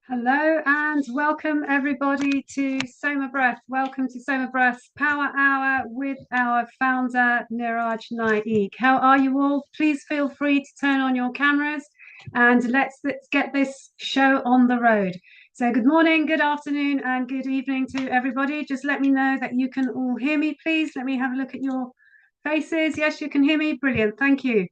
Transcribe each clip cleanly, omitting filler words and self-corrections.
Hello and welcome everybody to SOMA Breath. Welcome to SOMA Breath's Power Hour with our founder Niraj Naik. How are you all? Please feel free to turn on your cameras and let's get this show on the road. So good morning, good afternoon and good evening to everybody. Just let me know that you can all hear me, please. Let me have a look at your faces. Yes, you can hear me. Brilliant. Thank you.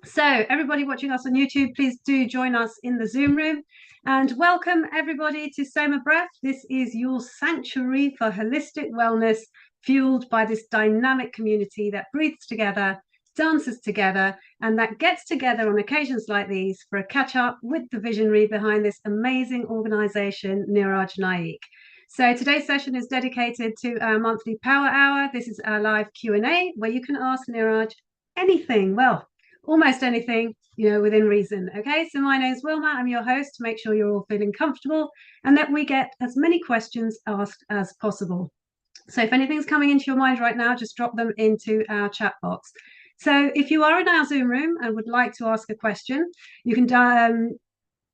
So everybody watching us on YouTube, please do join us in the Zoom room and welcome everybody to SOMA Breath. This is your sanctuary for holistic wellness, fueled by this dynamic community that breathes together, dances together, and that gets together on occasions like these for a catch up with the visionary behind this amazing organization, Niraj Naik. So today's session is dedicated to our monthly Power Hour. This is our live Q&A where you can ask Niraj anything. Well, almost anything, within reason. Okay, so my name is Wilma. I'm your host to make sure you're all feeling comfortable and that we get as many questions asked as possible. So if anything's coming into your mind right now, just drop them into our chat box. So if you are in our Zoom room and would like to ask a question, you can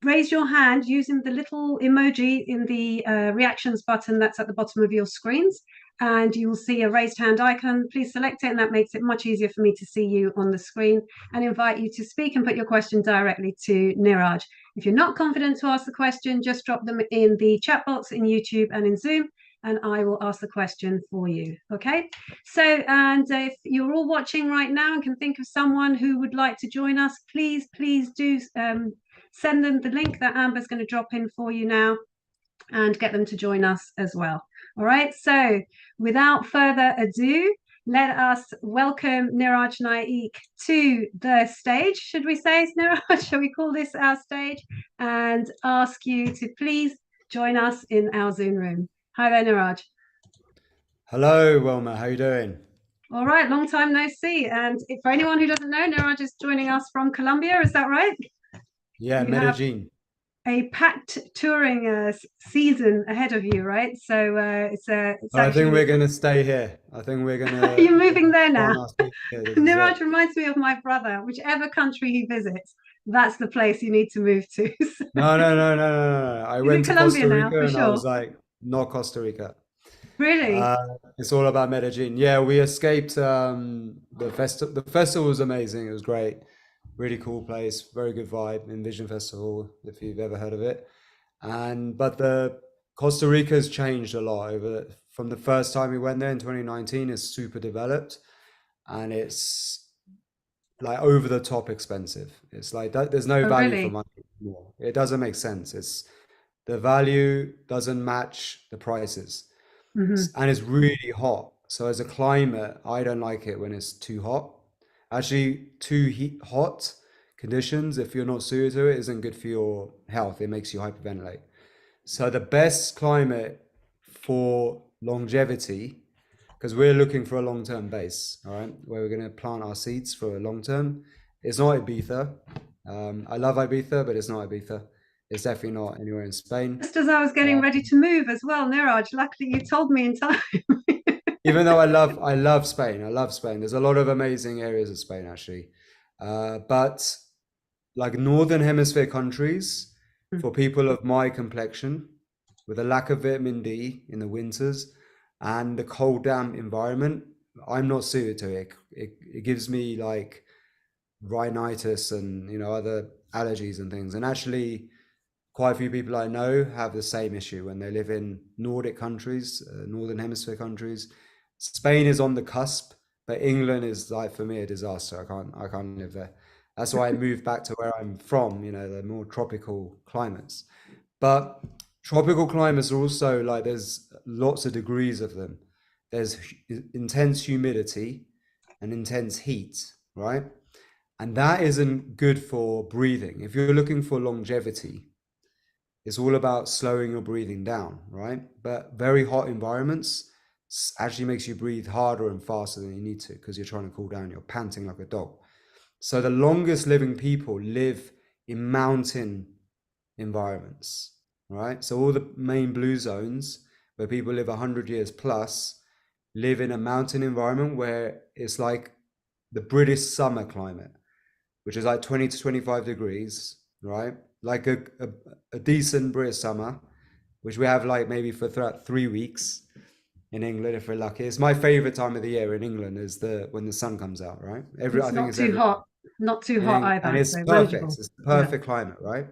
raise your hand using the little emoji in the reactions button that's at the bottom of your screens, and you will see a raised hand icon. Please select it, and that makes it much easier for me to see you on the screen and invite you to speak and put your question directly to Niraj. If you're not confident to ask the question, just drop them in the chat box in YouTube and in Zoom, and I will ask the question for you. Okay, so and if you're all watching right now and can think of someone who would like to join us, please do send them the link that Amber's going to drop in for you now and get them to join us as well. All right, so without further ado, let us welcome Niraj Naik to the stage. Should we say, Niraj, shall we call this our stage? And ask you to please join us in our Zoom room. Hi there, Niraj. Hello, Wilma. How are you doing? All right, long time no see. And for anyone who doesn't know, Niraj is joining us from Colombia. Is that right? Yeah, You have Medellin. a packed touring season ahead of you, right? So it's I think we're actually gonna stay here. I think we're gonna you're moving there now. plant our feet here. This is Niraj it. reminds me of my brother. Whichever country he visits, that's the place you need to move to. No, no, no, no, no, no, no. I He's in went to Colombia Costa now, Rica for and I sure. was like, not Costa Rica. Really? Uh, it's all about Medellin. Yeah, we escaped the festival. The festival was amazing. It was great. Really cool place. Very good vibe. Envision Festival, if you've ever heard of it. But the Costa Rica's changed a lot from the first time we went there in 2019. It's super developed and it's like over the top expensive. It's like that, there's no Oh, value for really? money anymore. It doesn't make sense. It's the value doesn't match the prices. Hmm. And it's really hot. So as a climate, I don't like it when it's too hot. Actually, hot conditions, if you're not suited to it, isn't good for your health. It makes you hyperventilate. So the best climate for longevity, because we're looking for a long-term base, all right, where we're going to plant our seeds for a long term. It's not Ibiza. I love Ibiza, but it's not Ibiza. It's definitely not anywhere in Spain. Just as I was getting Uh, ready to move as well, Niraj, luckily you told me in time. Even though I love Spain. I love Spain. There's a lot of amazing areas of Spain actually. But like northern hemisphere countries, for people of my complexion, with a lack of vitamin D in the winters and the cold damp environment, I'm not suited to it. It gives me like rhinitis and other allergies and things. And actually, quite a few people I know have the same issue when they live in Nordic countries, northern hemisphere countries. Spain is on the cusp, but England is like for me a disaster. I can't live there. That's why I moved back to where I'm from, the more tropical climates. But tropical climates are also like there's lots of degrees of them. There's intense humidity and intense heat, right? And that isn't good for breathing. If you're looking for longevity, it's all about slowing your breathing down, right? But very hot environments actually makes you breathe harder and faster than you need to because you're trying to cool down. You're panting like a dog. So the longest living people live in mountain environments, right? So all the main blue zones where people live 100 years plus live in a mountain environment where it's like the British summer climate, which is like 20 to 25 degrees, right? like a decent British summer, which we have like maybe for 3 weeks in England if we're lucky. It's my favorite time of the year in England is the when the sun comes out, right? It's I think not it's too every hot, not too hot and either, it's so perfect. manageable. It's the Yeah. perfect climate, right?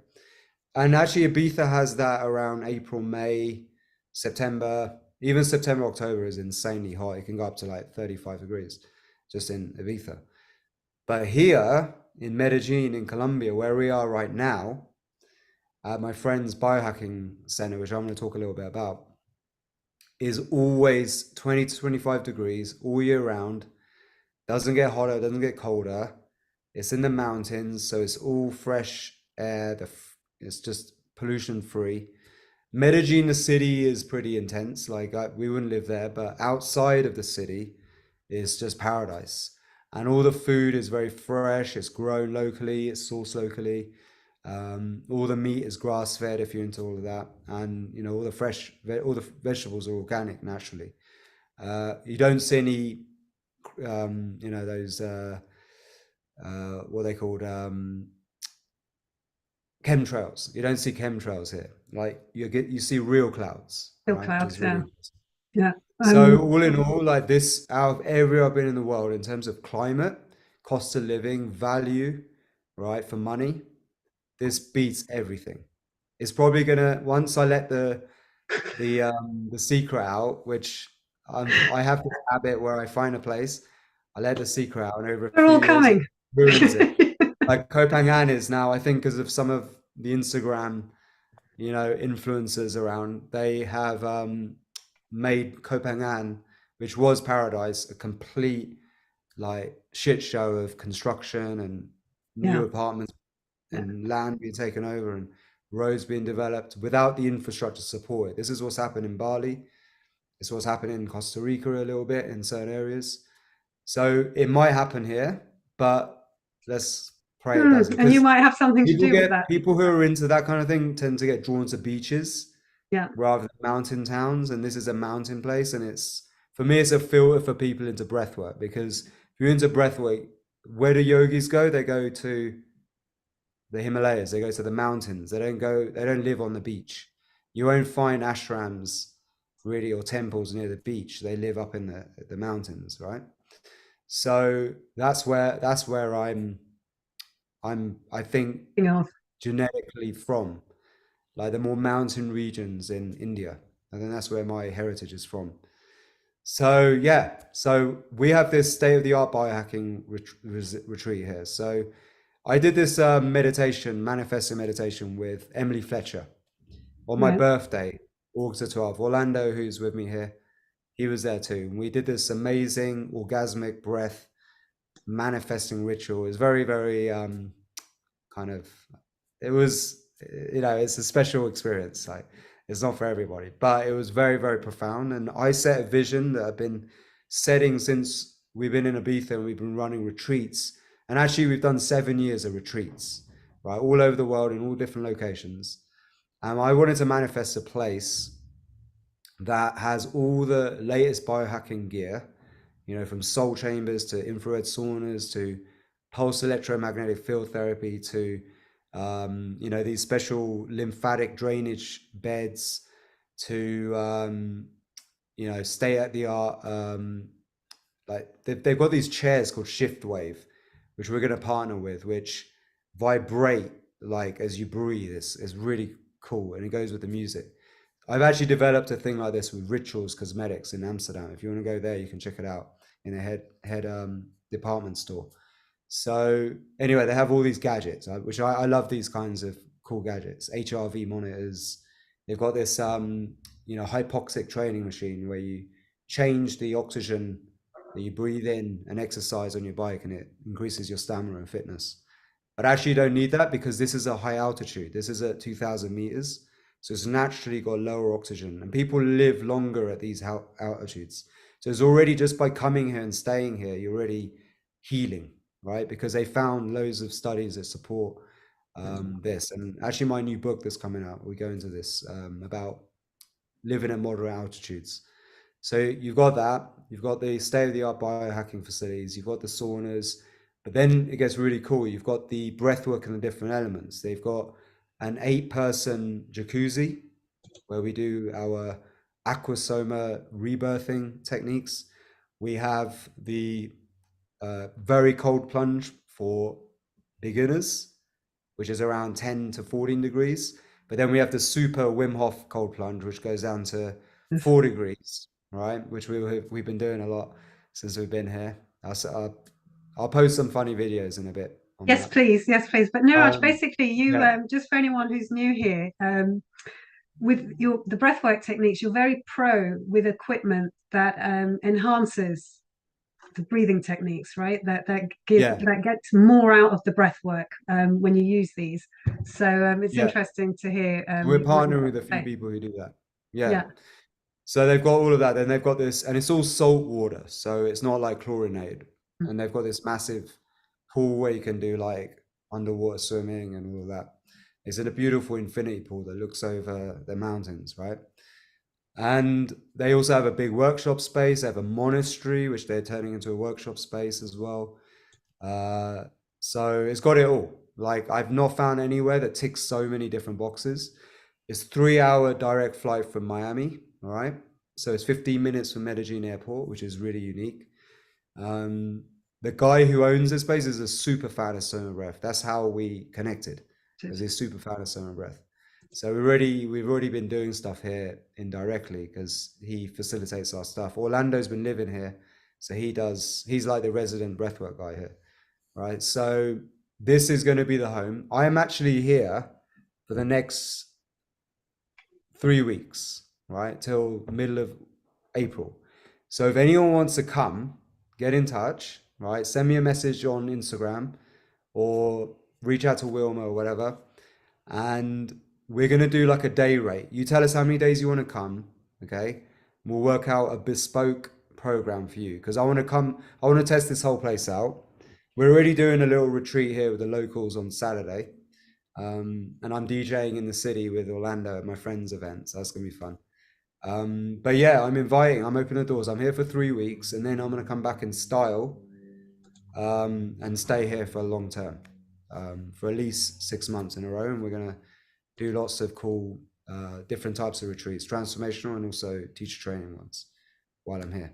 And actually Ibiza has that around April, May, September, even September, October is insanely hot. It can go up to like 35 degrees just in Ibiza. But here in Medellin, in Colombia, where we are right now, at my friend's biohacking center, which I'm going to talk a little bit about, is always 20 to 25 degrees all year round. Doesn't get hotter, doesn't get colder. It's in the mountains, so it's all fresh air. It's just pollution free. Medellin, the city, is pretty intense. Like we wouldn't live there, but outside of the city is just paradise. And all the food is very fresh. It's grown locally. It's sourced locally. All the meat is grass fed if you're into all of that, and you know all the vegetables are organic naturally. You don't see any, you know, those what are they called, chemtrails. You don't see chemtrails here. Like you see real clouds, Still right? Which clouds, is yeah. really nice. Yeah. So all in all, like this, out of everywhere I've been in the world, in terms of climate, cost of living, value, right, for money, this beats everything. It's probably gonna once I let the secret out, which I have this habit where I find a place, I let the secret out, and over a They're few all years it coming. ruins it. Like Copenhagen is now, I think, because of some of the Instagram, you know, influencers around, they have made Copenhagen, which was paradise, a complete like shit show of construction and new Yeah. apartments Yeah. and land being taken over and roads being developed without the infrastructure support. This is what's happened in Bali. It's what's happened in Costa Rica a little bit in certain areas. So it might happen here, but let's pray it doesn't. And you Because might have something to do with that. people who are into that kind of thing tend to get drawn to beaches Yeah. rather than mountain towns. And this is a mountain place, and it's for me, it's a filter for people into breathwork. Because if you're into breathwork, where do yogis go? They go to the Himalayas. They go to the mountains. They don't live on the beach. You won't find ashrams really or temples near the beach. They live up in the mountains, right? So that's where I think You know, genetically from, like the more mountain regions in India. I think that's where my heritage is from. So yeah, so we have this state-of-the-art biohacking retreat here. So I did this meditation, manifesting meditation with Emily Fletcher on my right. birthday, August the 12th. Orlando, who's with me here, he was there too. And we did this amazing orgasmic breath manifesting ritual. It was very, very kind of, it was, you know, it's a special experience. Like it's not for everybody, but it was very, very profound. And I set a vision that I've been setting since we've been in Ibiza and we've been running retreats. And actually, we've done 7 years of retreats, right, all over the world in all different locations. And I wanted to manifest a place that has all the latest biohacking gear, you know, from soul chambers to infrared saunas to pulse electromagnetic field therapy to, you know, these special lymphatic drainage beds to, you know, state at the art, like they've got these chairs called Shift Wave, which we're going to partner with, which vibrate like as you breathe. It's really cool, and it goes with the music. I've actually developed a thing like this with Rituals Cosmetics in Amsterdam. If you want to go there, you can check it out in a head department store. So anyway, they have all these gadgets, which I love these kinds of cool gadgets. HRV monitors. They've got this you know, hypoxic training machine where you change the oxygen that you breathe in and exercise on your bike, and it increases your stamina and fitness. But actually, you don't need that because this is a high altitude. This is at 2,000 meters. So it's naturally got lower oxygen, and people live longer at these altitudes. So it's already, just by coming here and staying here, you're already healing, right? Because they found loads of studies that support this. And actually, my new book that's coming out, we go into this about living at moderate altitudes. So you've got that, you've got the state-of-the-art biohacking facilities, you've got the saunas, but then it gets really cool. You've got the breathwork and the different elements. They've got an 8-person jacuzzi where we do our aquasoma rebirthing techniques. We have the very cold plunge for beginners, which is around 10 to 14 degrees. But then we have the super Wim Hof cold plunge, which goes down to 4 degrees, right? Which we've been doing a lot since we've been here. I'll post some funny videos in a bit on Yes, that. please. Yes, please. But Niraj, basically, you Yeah, just for anyone who's new here, with the breathwork techniques, you're very pro with equipment that enhances the breathing techniques, right? yeah, That gets more out of the breath work when you use these. So it's yeah. interesting to hear We're what you've partnering got with a to few say. people who do that. Yeah. Yeah, So they've got all of that. Then they've got this, and it's all salt water, so it's not like chlorinated. And they've got this massive pool where you can do like underwater swimming and all of that. It's in a beautiful infinity pool that looks over the mountains, right? And they also have a big workshop space. They have a monastery, which they're turning into a workshop space as well. Uh, so it's got it all. Like I've not found anywhere that ticks so many different boxes. It's 3 hour direct flight from Miami. All right. So it's 15 minutes from Medellin Airport, which is really unique. Um, the guy who owns this place is a super fan of Soma Breath. That's how we connected, as a super fan of Soma Breath. So we've already been doing stuff here indirectly because he facilitates our stuff. Orlando's been living here, so he's like the resident breathwork guy here, right? So this is going to be the home. I am actually here for the next 3 weeks, right, till middle of April. So if anyone wants to come, get in touch, right? Send me a message on Instagram or reach out to Wilma or whatever. And we're going to do like a day rate. You tell us how many days you want to come, okay? We'll work out a bespoke program for you because I want to test this whole place out. We're already doing a little retreat here with the locals on Saturday. And I'm DJing in the city with Orlando at my friend's event. So that's going to be fun. But yeah, I'm opening the doors. I'm here for 3 weeks and then I'm going to come back in style and stay here for a long term, for at least 6 months in a row. And we're going to do lots of cool, different types of retreats, transformational and also teacher training ones while I'm here.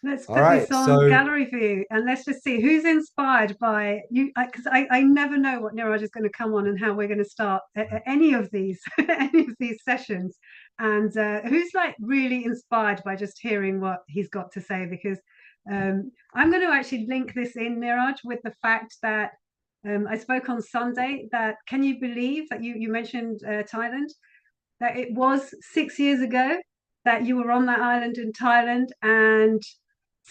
let's All put this right. on So gallery view and let's just see who's inspired by you, because I never know what Niraj is going to come on and how we're going to start any of these any of these sessions, and who's like really inspired by just hearing what he's got to say, because I'm going to actually link this in, Niraj, with the fact that I spoke on Sunday that, can you believe that you mentioned Thailand, that it was 6 years ago that you were on that island in Thailand, and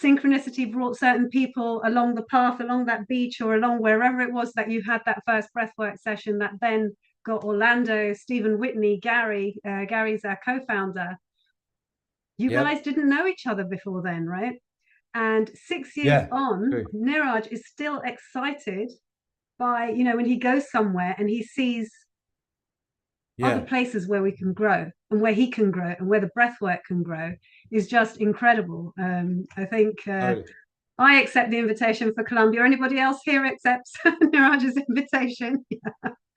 synchronicity brought certain people along the path, along that beach, or along wherever it was that you had that first breathwork session that then got Orlando, Stephen Whitney, Gary's our co-founder. You yeah, guys didn't know each other before then, right? And 6 years yeah, on, true. Niraj is still excited by, when he goes somewhere and he sees other Yeah, places where we can grow and where he can grow and where the breath work can grow, is just incredible. I think totally. I accept the invitation for Colombia. Anybody else here accepts Niraj's invitation?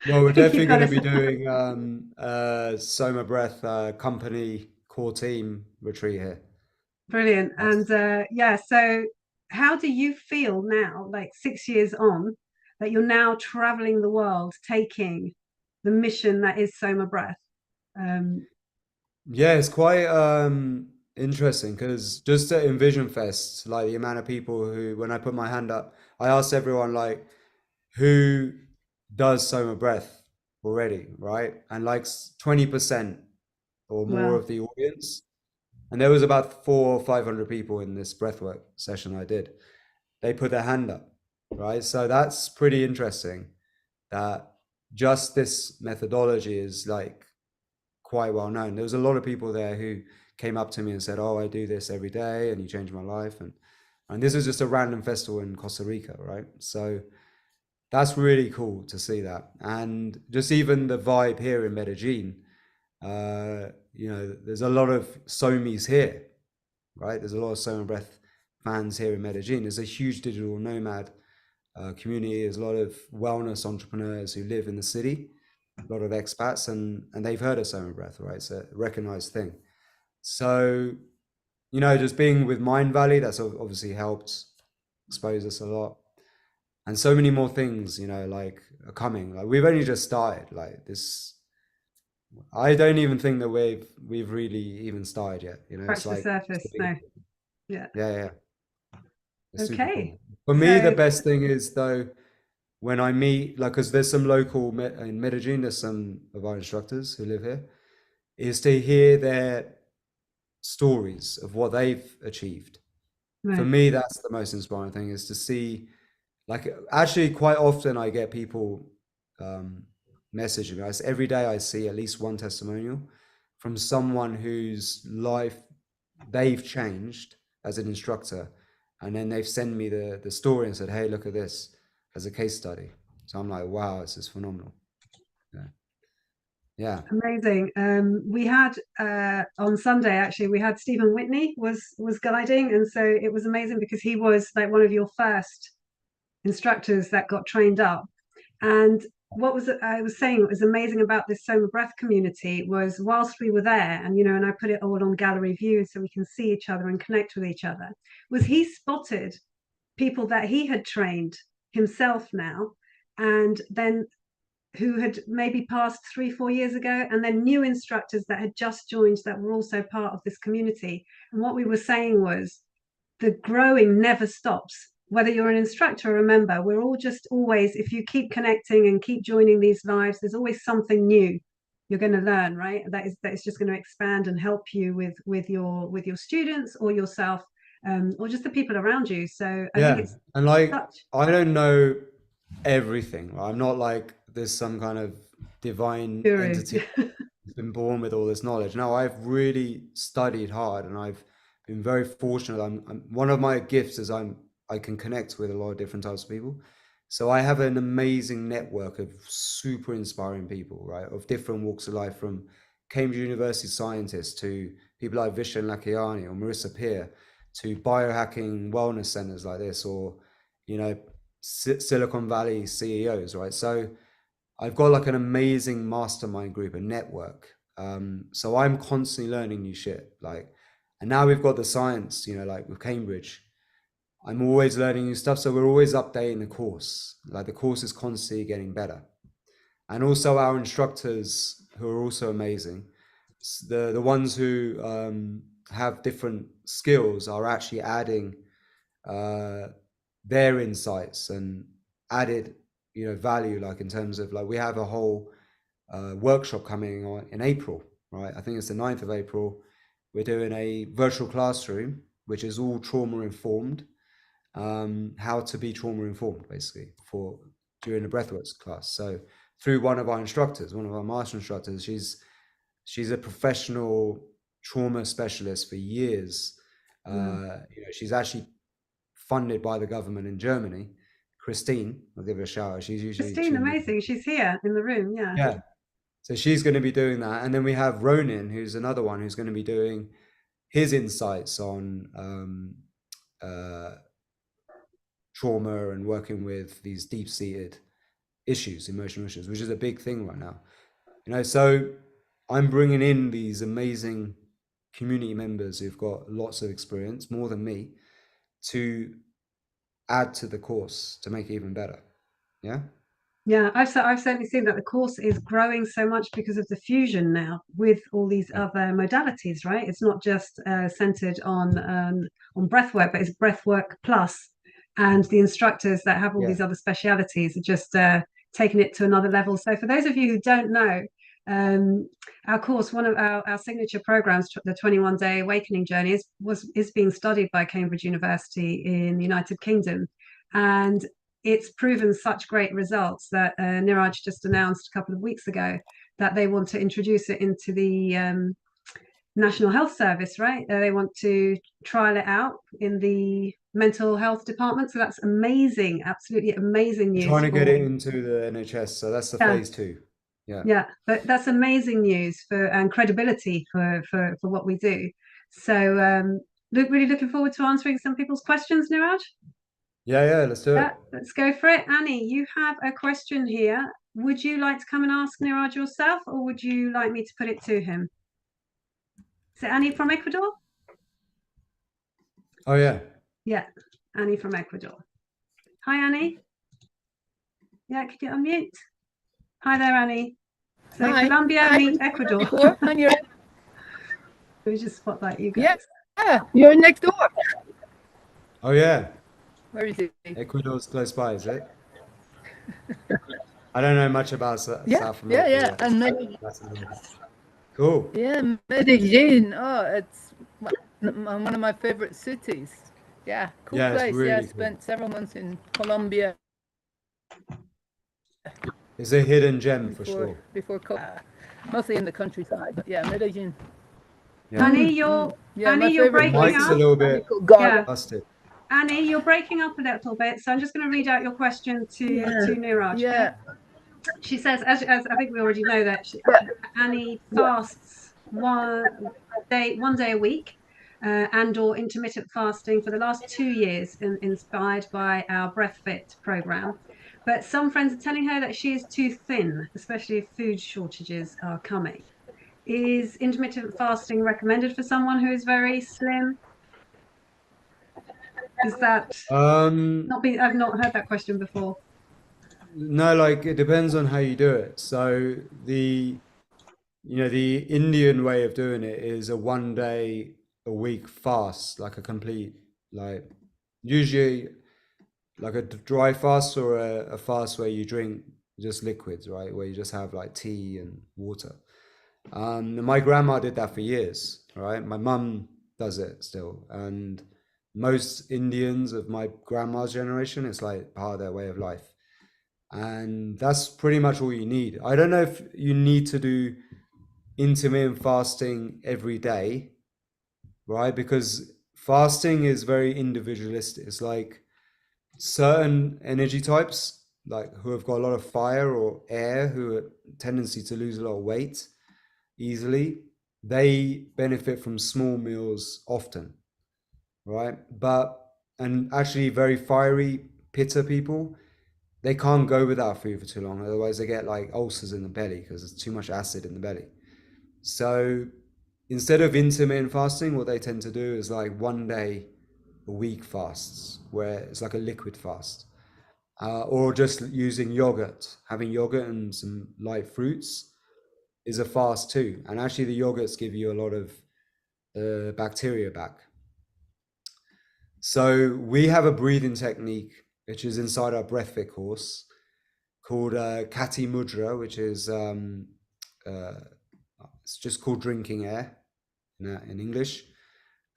Well, we're I think definitely you've got going to to be say. doing Soma Breath company core team retreat here. Brilliant. And That's yeah, so how do you feel now, like 6 years on, that you're now traveling the world, taking the mission that is Soma Breath? Um, Yeah, it's quite interesting because just at Envision Fest, like the amount of people who, when I put my hand up, I asked everyone like, who does Soma Breath already, right? And like 20% or more well, of the audience, and there was about 400 or 500 people in this breathwork session I did. They put their hand up, right? So that's pretty interesting that just this methodology is like quite well known. There was a lot of people there who came up to me and said, "Oh, I do this every day, and you changed my life." And this is just a random festival in Costa Rica, right? So that's really cool to see that, and just even the vibe here in Medellin. There's a lot of Somis here, right? There's a lot of Soma Breath fans here in Medellin. There's a huge digital nomad community. There's a lot of wellness entrepreneurs who live in the city. a lot of expats, and they've heard of SOMA Breath, right? It's a recognized thing. So, you know, just being with Mind Valley, that's obviously helped expose us a lot. And so many more things, you know, like are coming. Like we've only just started. Like this, I don't even think that we've really even started yet. You know, it's Scratch the like, surface. No. Yeah. yeah, yeah, it's super Okay. cool. For me, the So best thing is though when I meet, like, because there's some local in Medellin, there's some of our instructors who live here, is to hear their stories of what they've achieved. For right. me, that's the most inspiring thing, is to see, like, actually quite often I get people messaging me. Every day I see at least one testimonial from someone whose life they've changed as an instructor, and then they've sent me the story and said, hey, look at this as a case study. So I'm like, wow, this is phenomenal. Yeah. Yeah. Amazing. We had on Sunday, actually, we had Stephen Whitney was guiding, and so it was amazing because he was like one of your first instructors that got trained up. And what was it I was saying, what was amazing about this Soma Breath community was whilst we were there, and and I put it all on gallery view so we can see each other and connect with each other, was he spotted people that he had trained himself now, and then who had maybe passed 3-4 years ago, and then new instructors that had just joined that were also part of this community. And what we were saying was the growing never stops. Whether you're an instructor or a member, we're all just always, if you keep connecting and keep joining these lives, there's always something new you're going to learn, right? That is just going to expand and help you with your students or yourself, or just the people around you. So I think Yeah. it's And like, such I don't know everything. Right? I'm not like there's some kind of divine guru. entity who's been born with all this knowledge. No, I've really studied hard, and I've been very fortunate. One of my gifts is I can connect with a lot of different types of people. So I have an amazing network of super inspiring people, right, of different walks of life, from Cambridge University scientists to people like Vishen Lakhiani or Marissa Peer, to biohacking wellness centers like this, or you know, Silicon Valley CEOs, right? So I've got like an amazing mastermind group, a network. So I'm constantly learning new shit. Like, and now we've got the science, you know, like with Cambridge, I'm always learning new stuff. So we're always updating the course. Like the course is constantly getting better. And also our instructors who are also amazing. The ones who have different skills are actually adding uh, their insights and added, you know, value. Like in terms of, like, we have a whole workshop coming on in April, right? I think it's the 9th of April. We're doing a virtual classroom, which is all trauma informed. How to be trauma informed, basically, for during the breathworks class. So through one of our instructors, one of our master instructors, she's a professional trauma specialist for years. You know, she's actually funded by the government in Germany. Christine, I'll give her a shout out. She's usually Christine, tuned in. amazing. She's here in the room. Yeah. Yeah. So she's going to be doing that. And then we have Ronin, who's another one who's going to be doing his insights on uh, trauma and working with these deep-seated issues, emotional issues, which is a big thing right now. You know, so I'm bringing in these amazing community members who've got lots of experience, more than me, to add to the course to make it even better. Yeah. Yeah, I've certainly seen that the course is growing so much because of the fusion now with all these Yeah. other modalities, right? It's not just centered on breath work, but it's breath work plus, and the instructors that have all Yeah. these other specialities are just taking it to another level. So for those of you who don't know, our course, one of our signature programs, the 21-day awakening journey, is being studied by Cambridge University in the United Kingdom, and it's proven such great results that Niraj just announced a couple of weeks ago that they want to introduce it into the National Health Service, right? They want to trial it out in the mental health department. So that's amazing, absolutely amazing We're news trying to get for, it into the NHS, so that's the yeah, phase 2. Yeah. yeah, but that's amazing news for and credibility for what we do. So really looking forward to answering some people's questions, Niraj. Yeah, yeah, let's do Yeah, it. let's go for it. Annie, you have a question here. would you like to come and ask Niraj yourself, or would you like me to put it to him? Is it Annie from Ecuador? Oh, yeah. Yeah, Annie from Ecuador. Hi, Annie. Yeah, could you unmute? Hi there, Annie. So Hi. Colombia Hi. meet Ecuador. We just spotlight you guys. Yeah, you're next door. Oh, yeah. Where is it? Ecuador's close by, is it? I don't know much about South America. Yeah. And Cool. yeah, Medellin. Oh, it's one of my favorite cities. Yeah, cool Yeah, it's place. really Yeah, cool. spent several months in Colombia It's a hidden gem for sure. before mostly in the countryside, but yeah, Medellin. Yeah. Annie, you're breaking Mike's up. a little bit Yeah. busted. Annie, you're breaking up a little bit, so I'm just going to read out your question to Niraj. Yeah. She says, as I think we already know that Annie fasts one day a week, and/or intermittent fasting for the last 2 years, inspired by our Breath Fit program. But some friends are telling her that she is too thin, especially if food shortages are coming. Is intermittent fasting recommended for someone who is very slim? Is that I've not heard that question before. No, like it depends on how you do it. So the Indian way of doing it is a 1 day a week fast, like a complete, like usually like a dry fast or a fast where you drink just liquids, right? Where you just have like tea and water. My grandma did that for years, right? My mum does it still, and most Indians of my grandma's generation, it's like part of their way of life. And that's pretty much all you need. I don't know if you need to do intermittent fasting every day, right? Because fasting is very individualistic. It's like certain energy types, like who have got a lot of fire or air, who have tendency to lose a lot of weight easily, they benefit from small meals often, right? And actually very fiery pitta people, they can't go without food for too long. Otherwise they get like ulcers in the belly because there's too much acid in the belly. So instead of intermittent fasting, what they tend to do is like 1 day a week fasts, where it's like a liquid fast. Or just using yogurt, having yogurt and some light fruits is a fast too. And actually the yogurts give you a lot of bacteria back. So we have a breathing technique, which is inside our Breath Fit course, called Kati Mudra, which is it's just called drinking air in English.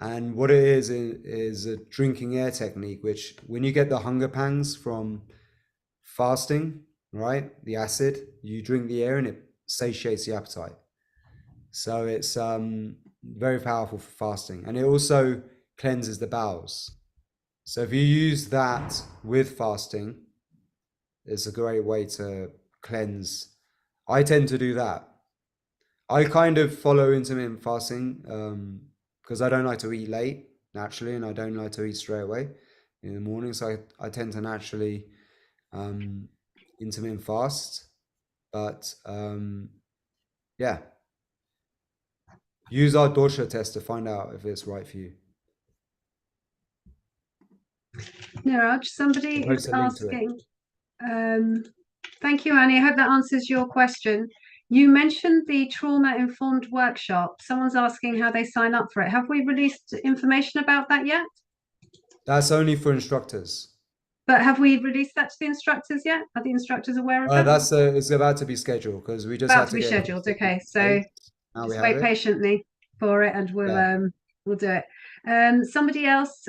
And what it is a drinking air technique, which when you get the hunger pangs from fasting, right, the acid, you drink the air and it satiates the appetite. So it's very powerful for fasting, and it also cleanses the bowels. So if you use that with fasting, it's a great way to cleanse. I tend to do that. I kind of follow intermittent fasting because I don't like to eat late naturally, and I don't like to eat straight away in the morning. So I tend to naturally intermittent fast. But yeah, use our dosha test to find out if it's right for you. Niraj, somebody is asking. Thank you, Annie. I hope that answers your question. You mentioned the trauma-informed workshop. Someone's asking how they sign up for it. Have we released information about that yet? That's only for instructors. But have we released that to the instructors yet? Are the instructors aware of that? It's about to be scheduled because we just about had to be scheduled. Okay, so just wait patiently for it, and we'll do it. Somebody else.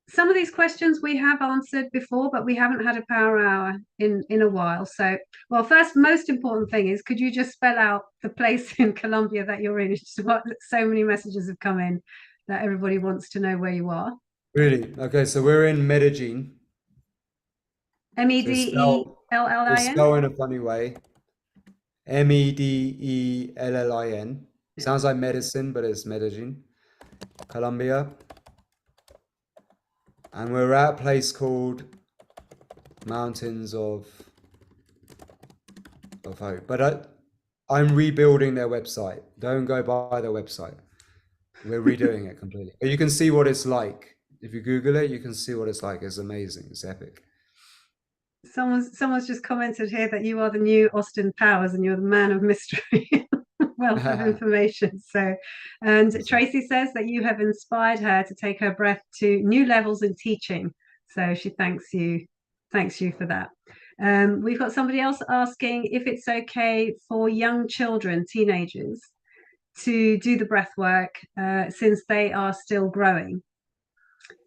Some of these questions we have answered before, but we haven't had a power hour in a while. So, well, first, most important thing is, could you just spell out the place in Colombia that you're in? It's what so many messages have come in that everybody wants to know where you are. Really? Okay, so we're in Medellin. Medellin. It's spelled in a funny way. Medellin. Sounds like medicine, but it's Medellin, Colombia. And we're at a place called Mountains of of hope. But I'm rebuilding their website. Don't go by their website. We're redoing it completely. But you can see what it's like. If you Google it, you can see what it's like. It's amazing. It's epic. Someone's just commented here that you are the new Austin Powers and you're the man of mystery. Wealth of information. So, and Tracy says that you have inspired her to take her breath to new levels in teaching. So she thanks you for that. We've got somebody else asking if it's okay for young children, teenagers, to do the breath work since they are still growing.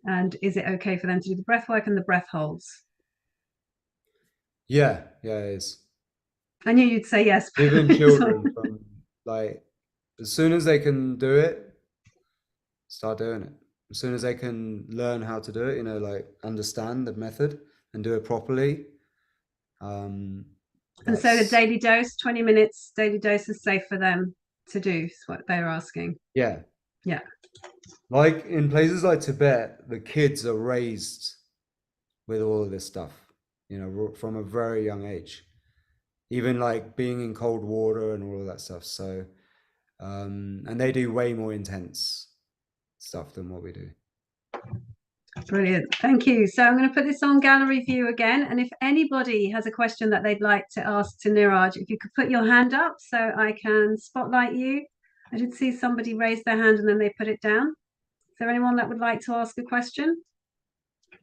And is it okay for them to do the breath work and the breath holds? Yeah, it is. I knew you'd say yes. Even children, from like, as soon as they can do it, start doing it. As soon as they can learn how to do it, like understand the method and do it properly. And so the daily dose, 20 minutes daily dose, is safe for them to do, is what they're asking. Yeah. Yeah. Like in places like Tibet, the kids are raised with all of this stuff, from a very young age. Even like being in cold water and all of that stuff. So, and they do way more intense stuff than what we do. Brilliant. Thank you. So I'm going to put this on gallery view again. And if anybody has a question that they'd like to ask to Niraj, if you could put your hand up so I can spotlight you. I did see somebody raise their hand and then they put it down. Is there anyone that would like to ask a question?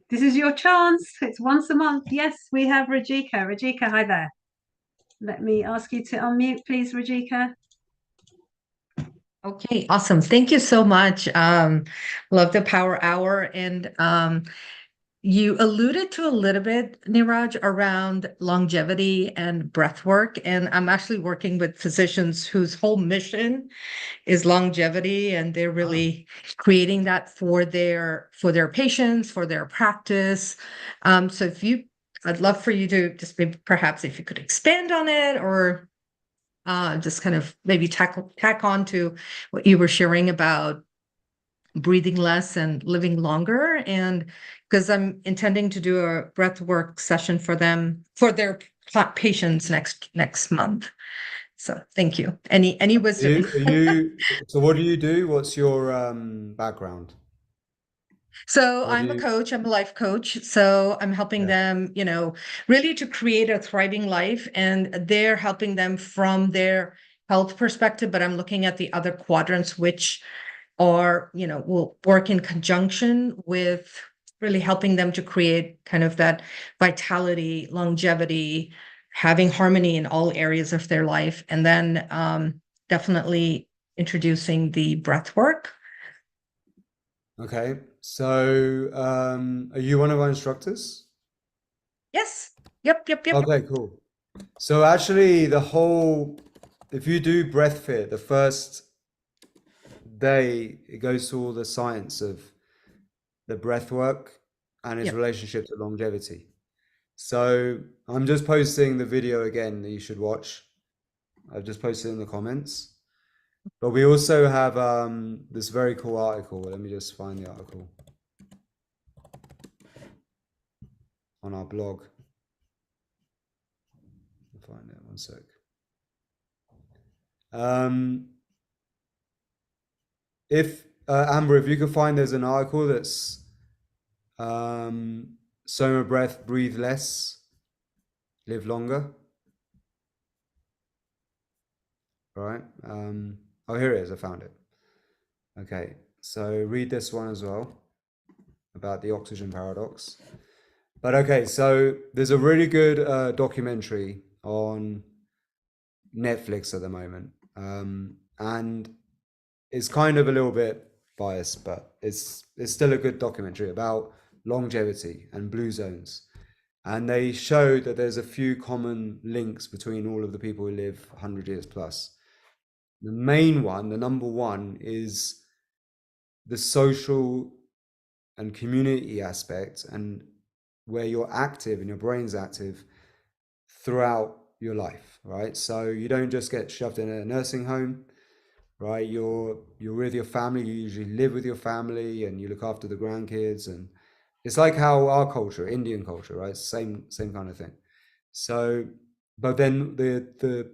This is your chance. It's once a month. Yes, we have Rajika. Rajika, hi there. Let me ask you to unmute, please, Rajika. Okay, awesome. Thank you so much. Love the Power Hour. And you alluded to a little bit, Niraj, around longevity and breath work. And I'm actually working with physicians whose whole mission is longevity, and they're really creating that for their patients, for their practice. So I'd love for you to just maybe perhaps if you could expand on it, or just kind of maybe tack on to what you were sharing about breathing less and living longer. And because I'm intending to do a breath work session for them, for their patients next month. So thank you. Any wisdom? So what do you do? What's your background? So I'm a coach, I'm a life coach. So I'm helping them, really to create a thriving life, and they're helping them from their health perspective, but I'm looking at the other quadrants, which are, will work in conjunction with really helping them to create kind of that vitality, longevity, having harmony in all areas of their life. And then definitely introducing the breath work. Okay. So are you one of our instructors? Yes. Yep. Okay, cool. So actually if you do Breath Fit, the first day, it goes to all the science of the breath work and its relationship to longevity. So I'm just posting the video again that you should watch. I've just posted in the comments. But we also have this very cool article. Let me just find the article on our blog. I'll find it, one sec. If Amber, if you can find, there's an article that's SOMA Breath, breathe less, live longer. All right. Oh, here it is. I found it. Okay. So read this one as well about the oxygen paradox. But okay, so there's a really good documentary on Netflix at the moment. And it's kind of a little bit biased, but it's still a good documentary about longevity and blue zones. And they show that there's a few common links between all of the people who live 100 years plus. The main one, the number one, is the social and community aspect, and where you're active and your brain's active throughout your life, right? So you don't just get shoved in a nursing home, right? You're with your family. You usually live with your family and you look after the grandkids, and it's like how our culture, Indian culture, right? Same kind of thing. So but then the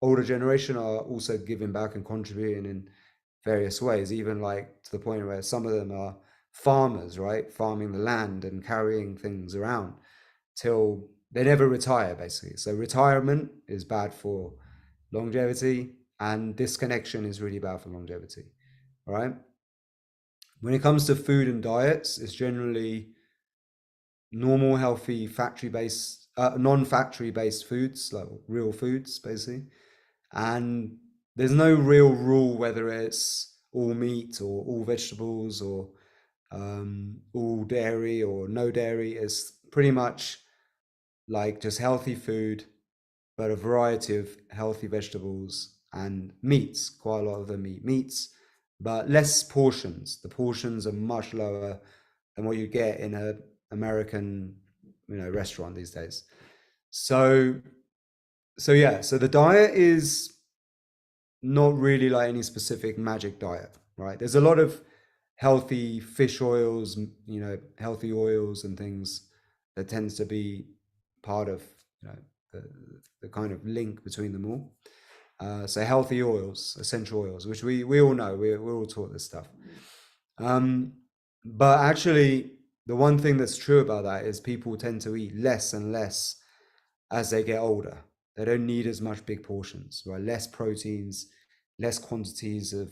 older generation are also giving back and contributing in various ways, even like to the point where some of them are farmers, right? Farming the land and carrying things around till they never retire, basically. So retirement is bad for longevity, and disconnection is really bad for longevity, right? When it comes to food and diets, it's generally normal, healthy, factory-based, non-factory-based foods, like real foods, basically. And there's no real rule whether it's all meat or all vegetables or all dairy or no dairy. It's pretty much like just healthy food, but a variety of healthy vegetables and meats. Quite a lot of them eat meats, but less portions. The portions are much lower than what you get in a American, restaurant these days. So yeah, so the diet is not really like any specific magic diet, right? There's a lot of healthy fish oils, healthy oils and things that tends to be part of the kind of link between them all. So healthy oils, essential oils, which we all know, we're all taught this stuff. But actually, the one thing that's true about that is people tend to eat less and less as they get older. They don't need as much big portions, right? Less proteins, less quantities of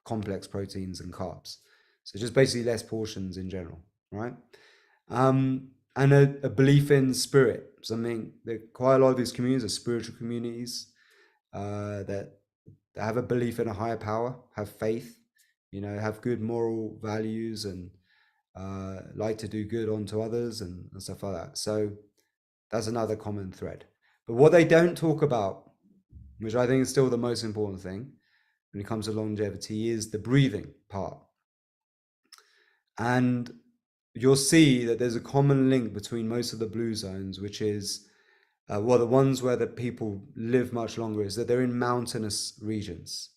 complex proteins and carbs. So just basically less portions in general, right? And a belief in spirit, something that quite a lot of these communities are spiritual communities that have a belief in a higher power, have faith, have good moral values and like to do good onto others and stuff like that. So that's another common thread. But what they don't talk about, which I think is still the most important thing when it comes to longevity, is the breathing part. And you'll see that there's a common link between most of the blue zones, which is, the ones where the people live much longer, is that they're in mountainous regions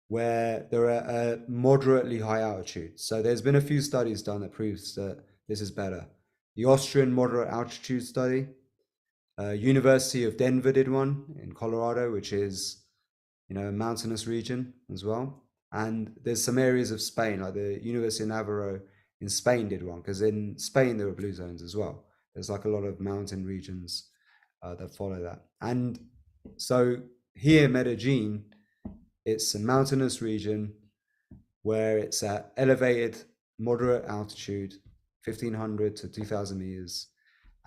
where they're at a moderately high altitude. So there's been a few studies done that proves that this is better. The Austrian moderate altitude study, University of Denver did one in Colorado, which is, a mountainous region as well. And there's some areas of Spain, like the University of Navarro in Spain did one, because in Spain there were blue zones as well. There's like a lot of mountain regions that follow that. And so here, Medellin, it's a mountainous region where it's at elevated, moderate altitude, 1,500 to 2,000 meters.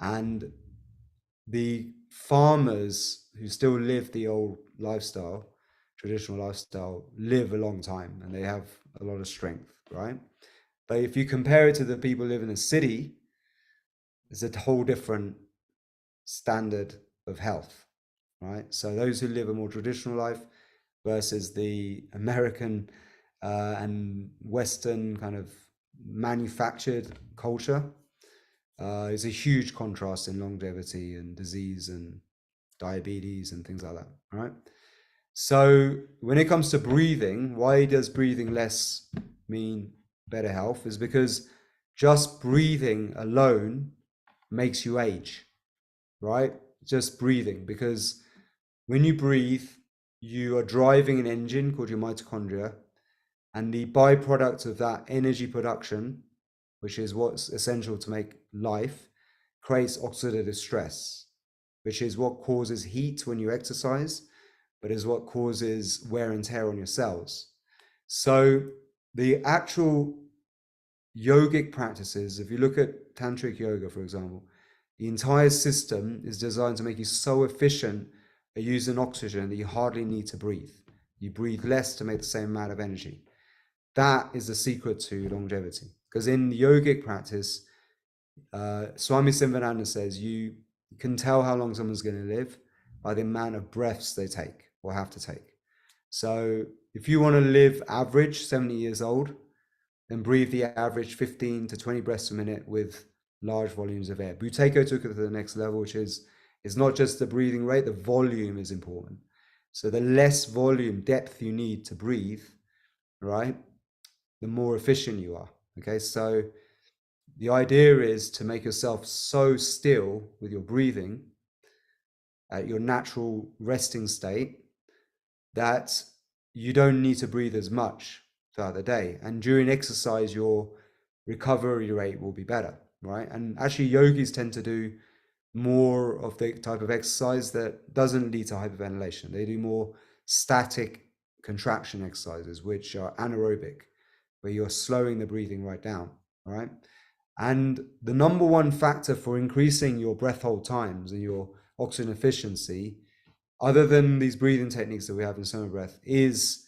And the farmers who still live the old lifestyle, traditional lifestyle, live a long time and they have a lot of strength, right? But if you compare it to the people who live in a city, it's a whole different standard of health, right? So those who live a more traditional life versus the American and Western kind of manufactured culture is a huge contrast in longevity and disease and diabetes and things like that, right? So when it comes to breathing, why does breathing less mean better health? Is because just breathing alone makes you age, right? Just breathing, because when you breathe, you are driving an engine called your mitochondria, and the byproduct of that energy production, which is what's essential to make life, creates oxidative stress, which is what causes heat when you exercise, but is what causes wear and tear on your cells. So the actual yogic practices, if you look at tantric yoga, for example, the entire system is designed to make you so efficient at using oxygen that you hardly need to breathe. You breathe less to make the same amount of energy. That is the secret to longevity. Because in yogic practice, Swami Simvananda says you can tell how long someone's going to live by the amount of breaths they take or have to take. So if you want to live average 70 years old, then breathe the average 15 to 20 breaths a minute with large volumes of air. Buteyko took it to the next level, which is it's not just the breathing rate, the volume is important. So the less volume, depth you need to breathe, right, the more efficient you are. Okay, so the idea is to make yourself so still with your breathing at your natural resting state that you don't need to breathe as much throughout the day. And during exercise, your recovery rate will be better, right? And actually, yogis tend to do more of the type of exercise that doesn't lead to hyperventilation. They do more static contraction exercises, which are anaerobic, where you're slowing the breathing right down, right? And the number one factor for increasing your breath hold times and your oxygen efficiency, other than these breathing techniques that we have in SOMA Breath, is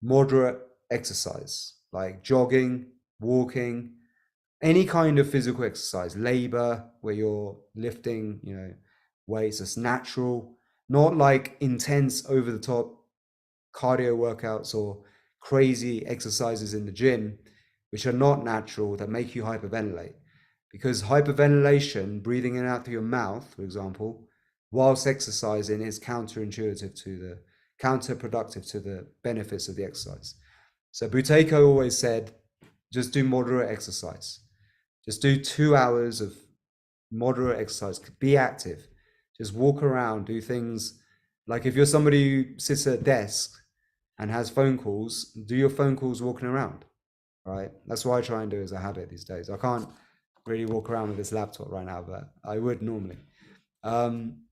moderate exercise, like jogging, walking, any kind of physical exercise, labor, where you're lifting, weights that's natural, not like intense over the top cardio workouts or crazy exercises in the gym, which are not natural, that make you hyperventilate. Because hyperventilation, breathing in and out through your mouth, for example, whilst exercising, is counterproductive to the benefits of the exercise. So Buteyko always said, just do moderate exercise. Just do 2 hours of moderate exercise. Be active. Just walk around, do things. Like if you're somebody who sits at a desk and has phone calls, do your phone calls walking around, right? That's what I try and do as a habit these days. I can't really walk around with this laptop right now, but I would normally.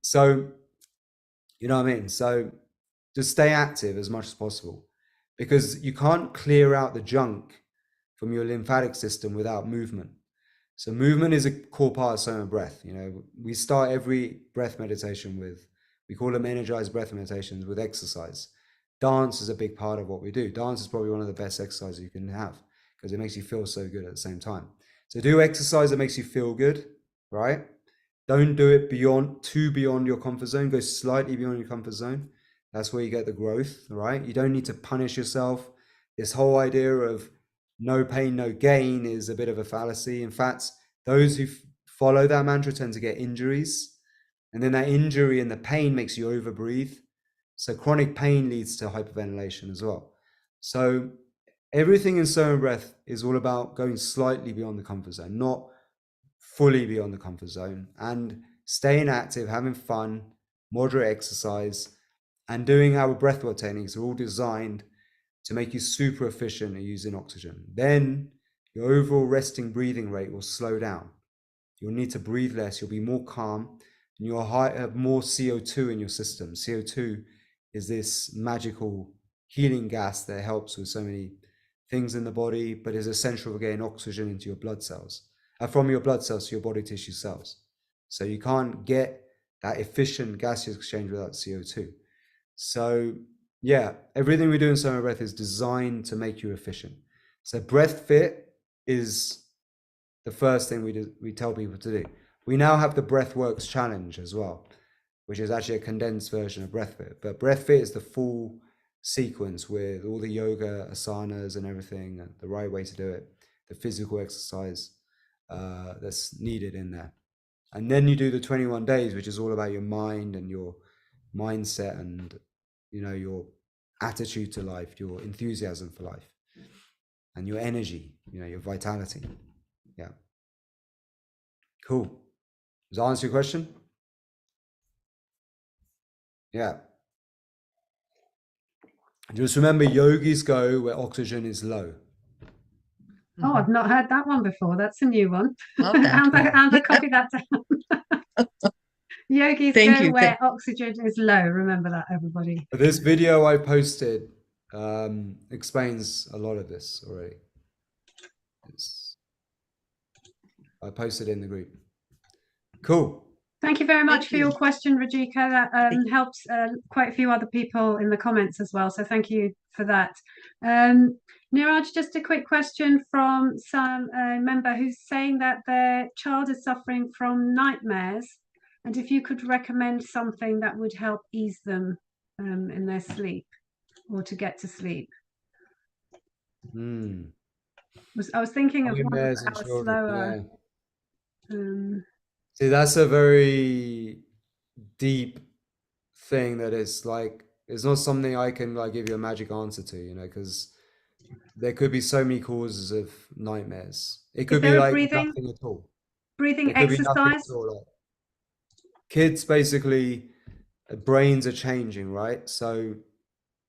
So, you know what I mean? So just stay active as much as possible, because you can't clear out the junk from your lymphatic system without movement. So movement is a core part of SOMA Breath. We start every breath meditation with, we call them energized breath meditations, with exercise. Dance is a big part of what we do. Dance is probably one of the best exercises you can have, because it makes you feel so good at the same time. So do exercise that makes you feel good, right? Don't do it beyond your comfort zone. Go slightly beyond your comfort zone. That's where you get the growth, right? You don't need to punish yourself. This whole idea of no pain, no gain is a bit of a fallacy. In fact, those who follow that mantra tend to get injuries. And then that injury and the pain makes you overbreathe. So chronic pain leads to hyperventilation as well. So everything in SOMA Breath is all about going slightly beyond the comfort zone, not fully beyond the comfort zone, and staying active, having fun, moderate exercise, and doing our breathwork techniques are all designed to make you super efficient at using oxygen. Then your overall resting breathing rate will slow down. You'll need to breathe less, you'll be more calm, and you'll have more CO2 in your system. CO2 is this magical healing gas that helps with so many things in the body, but is essential for getting oxygen into your blood cells, from your blood cells to your body tissue cells. So you can't get that efficient gaseous exchange without CO2. So yeah, everything we do in SOMA Breath is designed to make you efficient. So Breath Fit is the first thing we tell people to do. We now have the Breathworks Challenge as well, which is actually a condensed version of Breath Fit. But Breath Fit is the full sequence with all the yoga, asanas and everything, and the right way to do it, the physical exercise that's needed in there. And then you do the 21 days, which is all about your mind and your mindset and your attitude to life, your enthusiasm for life, and your energy, your vitality. Yeah. Cool. Does that answer your question? Yeah. Just remember, yogis go where oxygen is low. Oh, I've not heard that one before. That's a new one. Love that. and I copy that down. Yogis Thank go you. where oxygen is low. Remember that, everybody. This video I posted explains a lot of this already. I posted in the group. Cool. Thank you very much Thank for your you. question, Rajika. That helps quite a few other people in the comments as well. So thank you for that. Niraj, just a quick question from some member who's saying that their child is suffering from nightmares, and if you could recommend something that would help ease them in their sleep or to get to sleep. I was thinking of one Nightmares in that was children, slower. yeah. See, that's a very deep thing that is like, it's not something I can like give you a magic answer to, because there could be so many causes of nightmares. It Is could be there a like breathing nothing at all. breathing It could be nothing exercise? at all. Like, kids basically, brains are changing, right? So,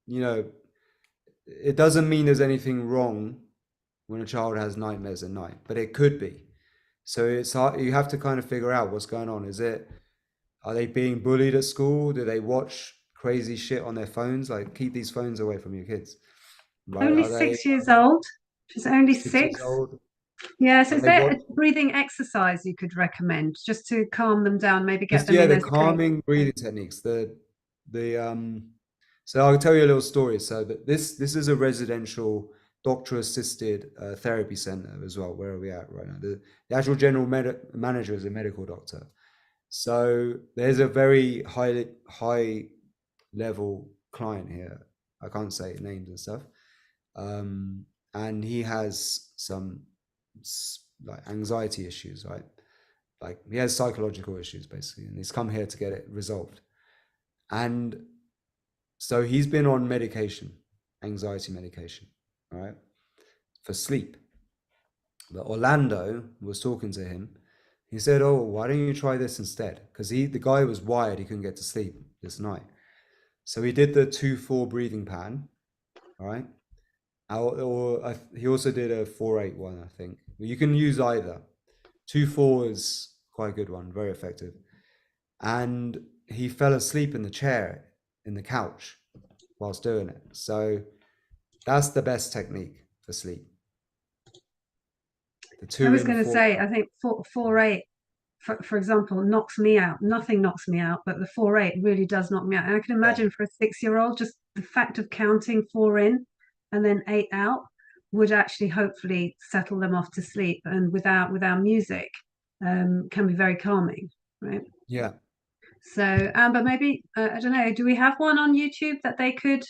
you know, it doesn't mean there's anything wrong when a child has nightmares at night, but it could be. So it's hard, you have to kind of figure out what's going on. Are they being bullied at school? Do they watch crazy shit on their phones? Like, keep these phones away from your kids, right? Only Are they 6 years old. She's only 6 years 6. old? Yeah, so Are is they there watch? a breathing exercise you could recommend just to calm them down, maybe get Just, them yeah, in the as calming breathing techniques. So I'll tell you a little story. So that this is a residential doctor assisted therapy center as well. Where are we at right now? The actual general manager is a medical doctor. So there's a very high level client here. I can't say names and stuff. And he has some like anxiety issues, right? Like he has psychological issues basically, and he's come here to get it resolved. And so he's been on medication, anxiety medication, all right, for sleep. But Orlando was talking to him. He said, "Oh, why don't you try this instead?" Because the guy was wired, he couldn't get to sleep this night. So he did the 2-4 breathing pattern, all right. He also did a 4-8 one, I think. You can use either. 2-4 is quite a good one, very effective. And he fell asleep in the chair, in the couch, whilst doing it. So that's the best technique for sleep. The 2 I was in, going to 4 say, out. I think 4-8, for example, knocks me out. Nothing knocks me out, but the 4-8 really does knock me out. And I can imagine for a 6-year-old, just the fact of counting 4 in and then 8 out would actually hopefully settle them off to sleep. And without music, can be very calming, right? Yeah. So, but maybe I don't know. Do we have one on YouTube that they could?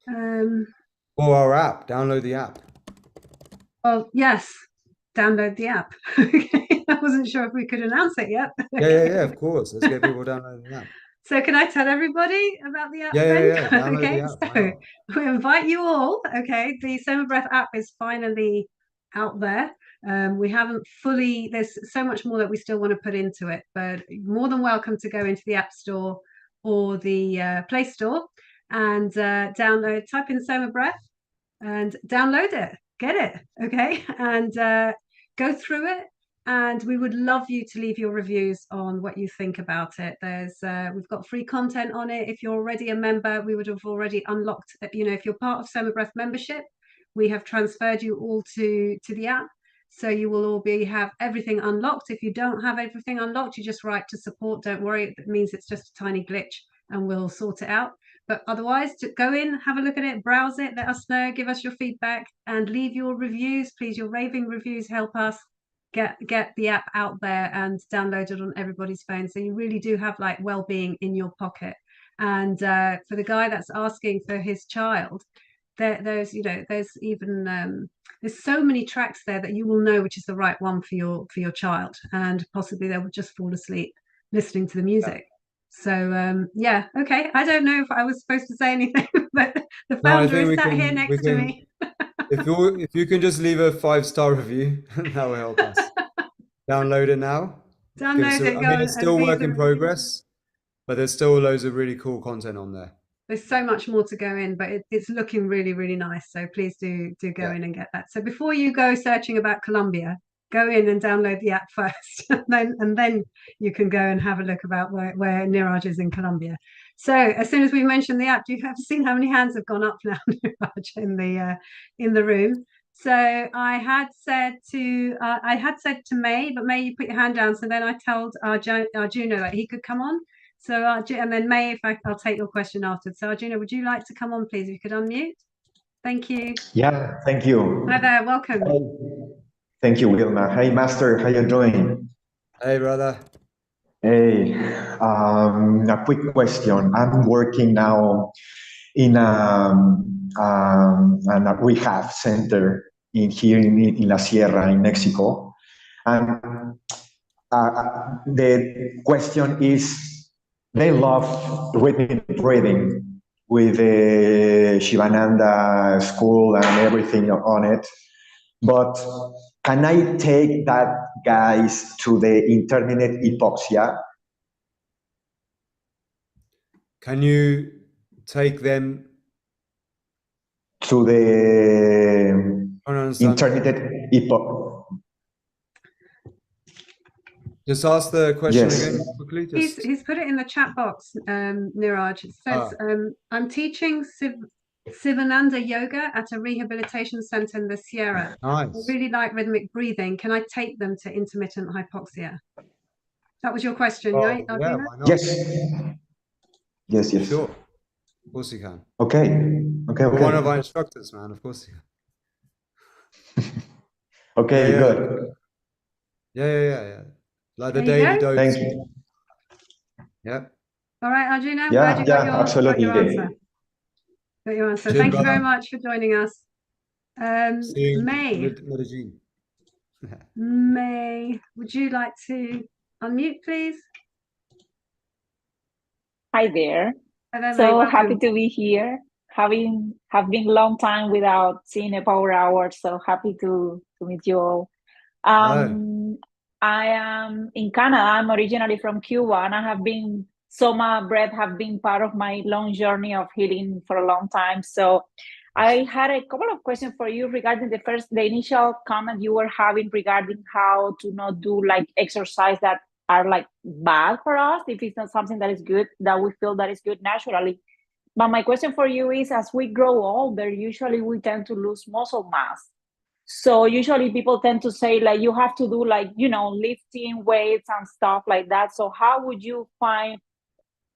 Or our app. Download the app. Oh yes, download the app. Okay, I wasn't sure if we could announce it yet. Yeah. Of course. Let's get people downloading the app. So can I tell everybody about the app Yeah. then? Download Okay, the app. Why so not? we invite you all. Okay, the SOMA Breath app is finally out there. We haven't fully, there's so much more that we still want to put into it, but more than welcome to go into the App Store or the Play Store and type in SOMA Breath and download it, get it, okay, and go through it. And we would love you to leave your reviews on what you think about it. We've got free content on it. If you're already a member, we would have already unlocked, if you're part of SOMA Breath membership, we have transferred you all to the app. So you will all have everything unlocked. If you don't have everything unlocked, you just write to support. Don't worry, it means it's just a tiny glitch and we'll sort it out. But otherwise, to go in, have a look at it, browse it, let us know, give us your feedback, and leave your reviews. Please, your raving reviews help us get the app out there and downloaded on everybody's phone. So you really do have like well-being in your pocket. And for the guy that's asking for his child, there's even there's so many tracks there that you will know which is the right one for your child, and possibly they will just fall asleep listening to the music. So yeah, okay, I don't know if I was supposed to say anything, but the founder is sat here next to me. If you can just leave a 5-star review, that will help us. Download it now. Download it. I mean, it's still work in progress, but there's still loads of really cool content on there. There's so much more to go in, but it's looking really, really nice. So please do go in and get that. So before you go searching about Colombia, go in and download the app first, and then you can go and have a look about where Niraj is in Colombia. So as soon as we mention the app, do you have seen how many hands have gone up now, Niraj, in the room? So I had said to May, but May, you put your hand down. So then I told Arjuno that he could come on. So and then May, I'll take your question after. So Arjuna, would you like to come on, please? If you could unmute. Thank you. Yeah, thank you. Hi there, welcome. Thank you, Wilma. Hey, Master, how you doing? Hey, brother. Hey, a quick question. I'm working now in a rehab center here in La Sierra in Mexico, and the question is, they love rhythmic breathing, with the Shivananda school and everything on it. But can I take that guys to the intermittent hypoxia? Can you take them? To the I don't understand. intermittent hypoxia. Just ask the question Yes. again quickly. He's put it in the chat box, Niraj. It says, I'm teaching Sivananda yoga at a rehabilitation center in the Sierra. I Nice. really like rhythmic breathing. Can I take them to intermittent hypoxia? That was your question, Oh, right, yeah, Arjuna? why not? Yes. Sure. Of course you can. Okay. You're one of our instructors, man. Of course you can. Okay, Yeah. good. Yeah. Like the There you daily go. dose. Thank you. Yeah. All right, Arjuna, I'm Yeah, glad you got your absolutely. answer. Got your answer. Cheers, Thank you very brother. much for joining us. See you in May, Medellin. May, would you like to unmute, please? Hi there. Hi there, May, So happy welcome. to be here. Have been a long time without seeing a power hour, so happy to meet you all. I am in Canada. I'm originally from Cuba, and I have been SOMA Breath have been part of my long journey of healing for a long time. So I had a couple of questions for you regarding the initial comment you were having regarding how to not do like exercise that are like bad for us if it's not something that is good, that we feel that is good naturally. But my question for you is, as we grow older, usually we tend to lose muscle mass. So usually people tend to say like you have to do like, lifting weights and stuff like that. So how would you find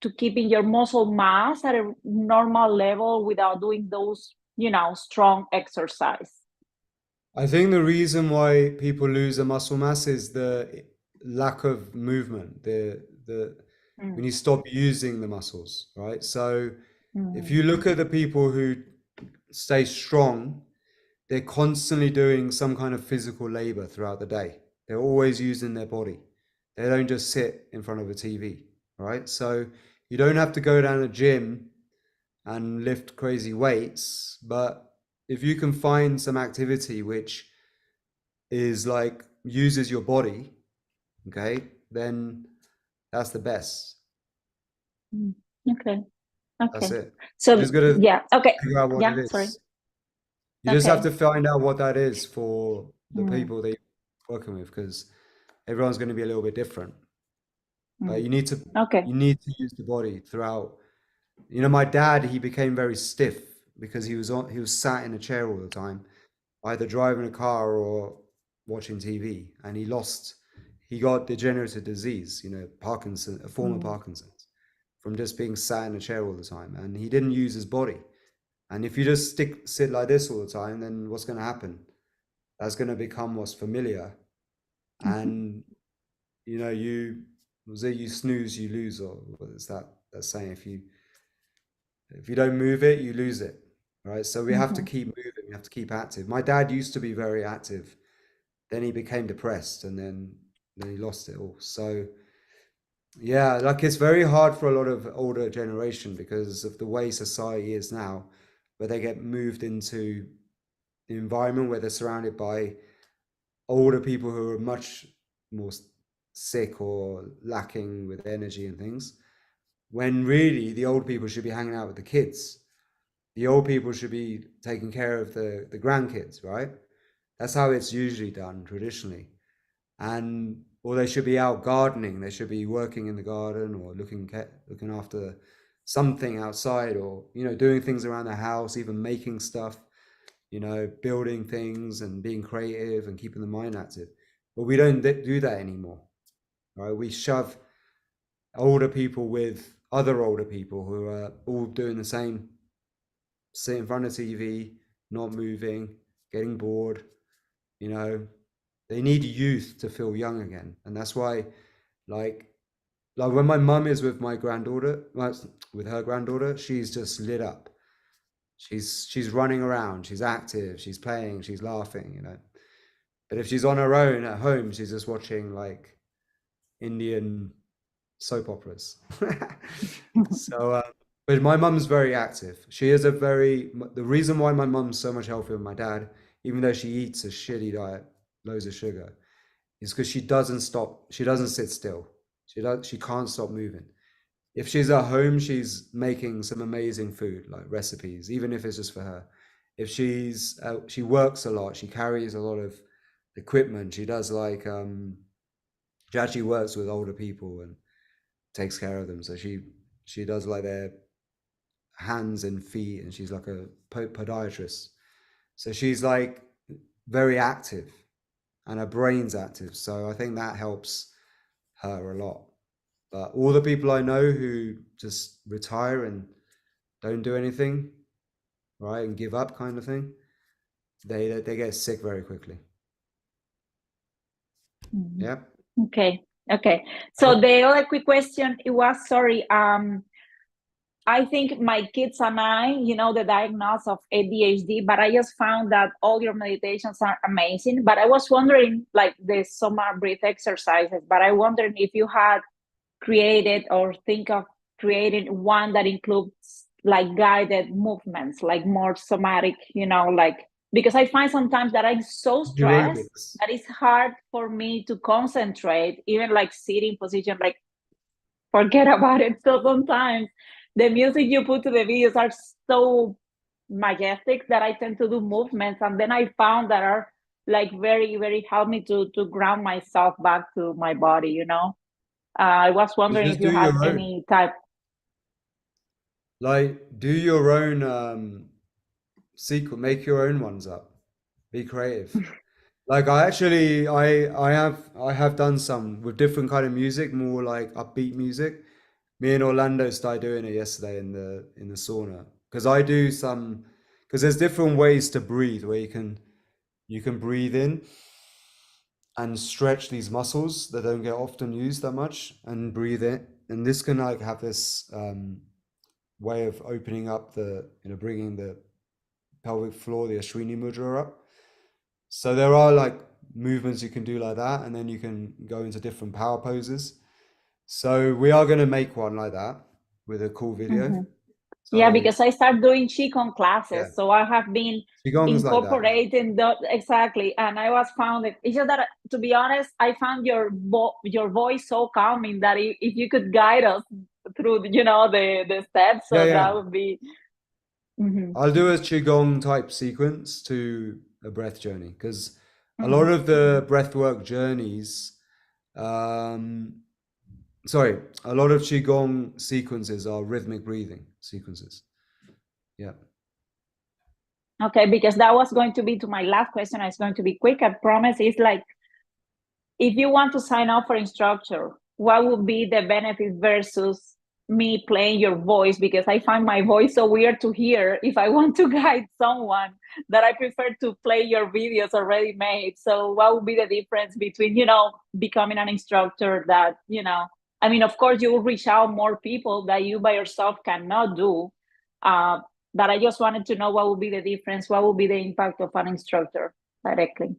to keeping your muscle mass at a normal level without doing those, strong exercise? I think the reason why people lose the muscle mass is the lack of movement. When you stop using the muscles, right? So if you look at the people who stay strong, they're constantly doing some kind of physical labor throughout the day. They're always using their body. They don't just sit in front of a TV, right? So you don't have to go down a gym and lift crazy weights, but if you can find some activity which is like uses your body, okay, then that's the best. Okay. That's it. So you just gotta okay. figure out what it is. Sorry. You just have to find out what that is for the people that you're working with, because everyone's going to be a little bit different. But you need to use the body throughout. My dad, he became very stiff because he was sat in a chair all the time, either driving a car or watching TV, and he got degenerative disease, Parkinson, a form of Parkinson's, from just being sat in a chair all the time, and he didn't use his body. And if you just sit like this all the time, then what's going to happen? That's going to become what's familiar, and you snooze, you lose, or what is that saying? If you don't move it, you lose it, right? So we have to keep moving. We have to keep active. My dad used to be very active, then he became depressed, and then he lost it all. So yeah, like it's very hard for a lot of older generation because of the way society is now, where they get moved into the environment where they're surrounded by older people who are much more sick or lacking with energy and things, when really the old people should be hanging out with the kids. The old people should be taking care of the grandkids, right? That's how it's usually done traditionally. Or they should be out gardening. They should be working in the garden or looking after something outside, or doing things around the house, even making stuff, building things and being creative and keeping the mind active. But we don't do that anymore, right? We shove older people with other older people who are all doing the same, sit in front of TV, not moving, getting bored. They need youth to feel young again. And that's why like when my mum is with my granddaughter, with her granddaughter, she's just lit up. She's running around, she's active, she's playing, she's laughing, But if she's on her own at home, she's just watching like Indian soap operas. So But my mum's very active. She is the reason why my mum's so much healthier than my dad, even though she eats a shitty diet, loads of sugar, is because she doesn't sit still. She can't stop moving. If she's at home, she's making some amazing food, like recipes, even if it's just for her. If she works a lot, she carries a lot of equipment. She does she actually works with older people and takes care of them. So she does like their hands and feet, and she's like a podiatrist. So she's like very active, and her brain's active. So I think that helps her a lot. But all the people I know who just retire and don't do anything, right, and give up kind of thing, they get sick very quickly. Yeah. Okay. So the other quick question, it was, sorry, I think my kids and I, the diagnosis of ADHD, but I just found that all your meditations are amazing. But I was wondering, like the SOMA Breath exercises, but I wondered if you had created or think of creating one that includes like guided movements, like more somatic, because I find sometimes that I'm so stressed that it's hard for me to concentrate, even like sitting position, like forget about it. So sometimes the music you put to the videos are so majestic that I tend to do movements, and then I found that are like very, very help me to ground myself back to my body, I was wondering if you have any type. Like, do your own sequel, make your own ones up. Be creative. Like I have done some with different kind of music, more like upbeat music. Me and Orlando started doing it yesterday in the sauna, because I do some, because there's different ways to breathe where you can breathe in and stretch these muscles that don't get often used that much, and breathe in, and this can like have this way of opening up bringing the pelvic floor, the Ashwini mudra up. So there are like movements you can do like that, and then you can go into different power poses. So we are going to make one like that with a cool video. So, yeah, because I started doing Qigong classes, so I have been incorporating that exactly, and I was found it's just that, to be honest, I found your voice so calming that if you could guide us through the steps, so that would be. I'll do a Qigong type sequence to a breath journey, because a lot of the breathwork journeys, a lot of Qigong sequences are rhythmic breathing sequences. Yeah. Okay, because that was going to be to my last question. It's going to be quick, I promise. It's like, if you want to sign up for instructor, what would be the benefit versus me playing your voice? Because I find my voice so weird to hear if I want to guide someone, that I prefer to play your videos already made. So what would be the difference between, becoming an instructor that, I mean, of course, you will reach out more people that you by yourself cannot do. But I just wanted to know what would be the difference, what would be the impact of an instructor directly.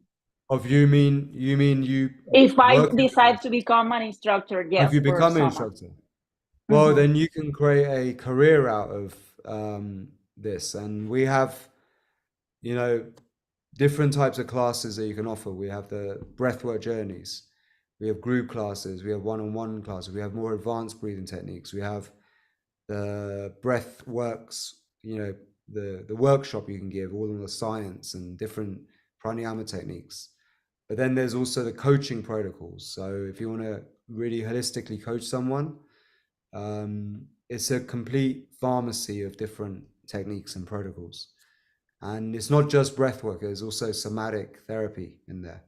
Of you mean you? If I decide to become an instructor, yes. If you become an instructor, well, then you can create a career out of this, and we have, different types of classes that you can offer. We have the breathwork journeys, we have group classes, we have one-on-one classes, we have more advanced breathing techniques, we have the breathworks, the workshop you can give, all of the science and different pranayama techniques. But then there's also the coaching protocols. So if you want to really holistically coach someone, it's a complete pharmacy of different techniques and protocols. And it's not just breath work, there's also somatic therapy in there.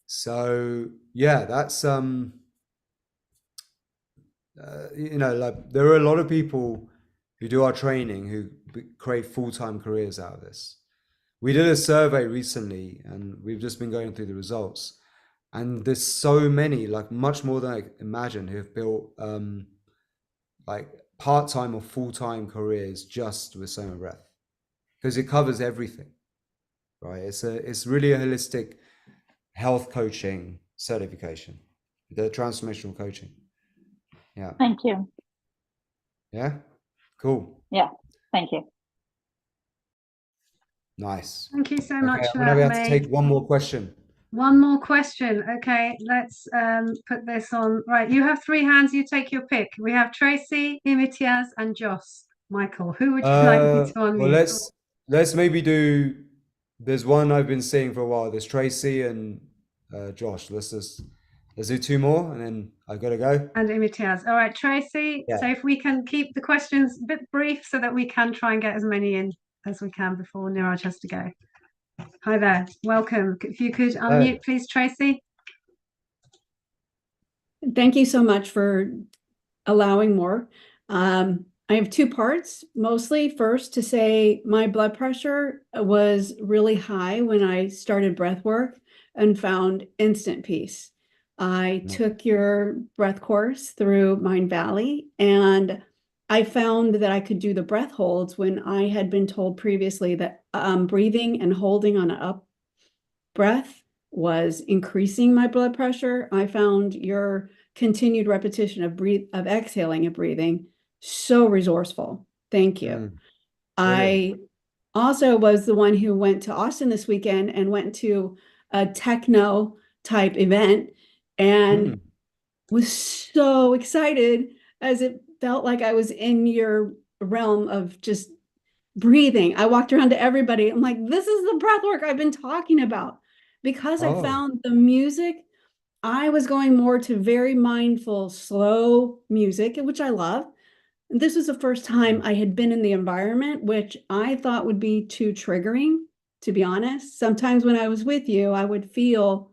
So yeah, that's like there are a lot of people who do our training who create full-time careers out of this. We did a survey recently, and we've just been going through the results, and there's so many, like much more than I imagined, who have built like part-time or full-time careers just with SOMA Breath, because it covers everything, right? It's really a holistic health coaching certification, the transformational coaching. Yeah. Thank you. Yeah. Cool. Yeah, thank you. Nice. Thank you so Okay, much for I'm gonna that, have to Meg. take one more question. One more question. Okay, let's put this on. Right, you have three hands. You take your pick. We have Tracy, Imitiaz, and Joss. Michael, who would you like me to Well, unmute? let's maybe do. There's one I've been seeing for a while. There's Tracy and Josh. Let's do two more, and then I've got to go. And Imitiaz. All right, Tracy. Yeah. So if we can keep the questions a bit brief so that we can try and get as many in as we can before Niraj has to go. Hi there. Welcome. If you could unmute, please, Tracy. Thank you so much for allowing more. I have two parts, mostly. First, to say my blood pressure was really high when I started breath work and found instant peace. I took your breath course through Mind Valley, and I found that I could do the breath holds when I had been told previously that breathing and holding on an up breath was increasing my blood pressure. I found your continued repetition of exhaling and breathing so resourceful. Thank you. I also was the one who went to Austin this weekend and went to a techno type event and was so excited, as it felt like I was in your realm of just breathing. I walked around to everybody. I'm like, this is the breath work I've been talking about. Because I found the music, I was going more to very mindful, slow music, which I love. And this was the first time I had been in the environment, which I thought would be too triggering, to be honest. Sometimes when I was with you, I would feel.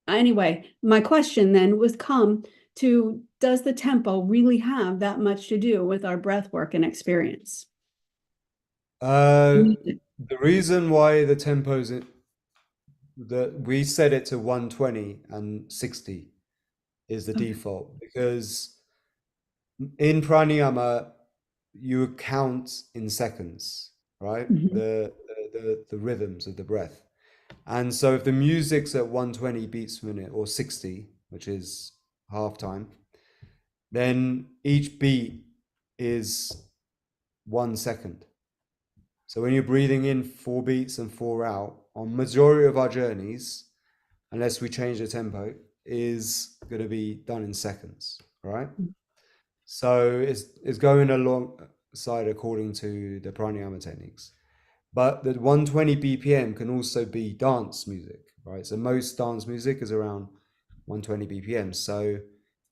Anyway, my question then was does the tempo really have that much to do with our breath work and experience? The reason why the tempo's we set it to 120 and 60 is the default, because in pranayama you count in seconds, right? The rhythms of the breath. And so if the music's at 120 beats per minute or 60, which is half time, then each beat is 1 second. So when you're breathing in 4 beats and 4 out, on majority of our journeys, unless we change the tempo, is going to be done in seconds, right? So it's going alongside according to the pranayama techniques. But the 120 BPM can also be dance music, right? So most dance music is around 120 BPM. So,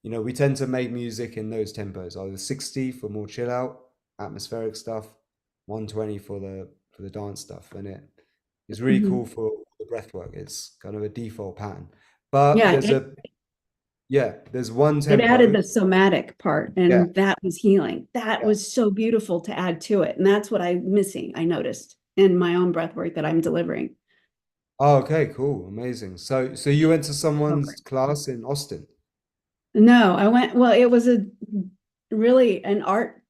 you know, we tend to make music in those tempos, either 60 for more chill out, atmospheric stuff, 120 for the dance stuff. And it is really cool for the breath work. It's kind of a default pattern. But there's one tempo. It added the somatic part, and that was healing. That was so beautiful to add to it. And that's what I'm missing, I noticed, in my own breath work that I'm delivering. Oh, okay, cool. Amazing. So you went to someone's class in Austin? No, it was really an art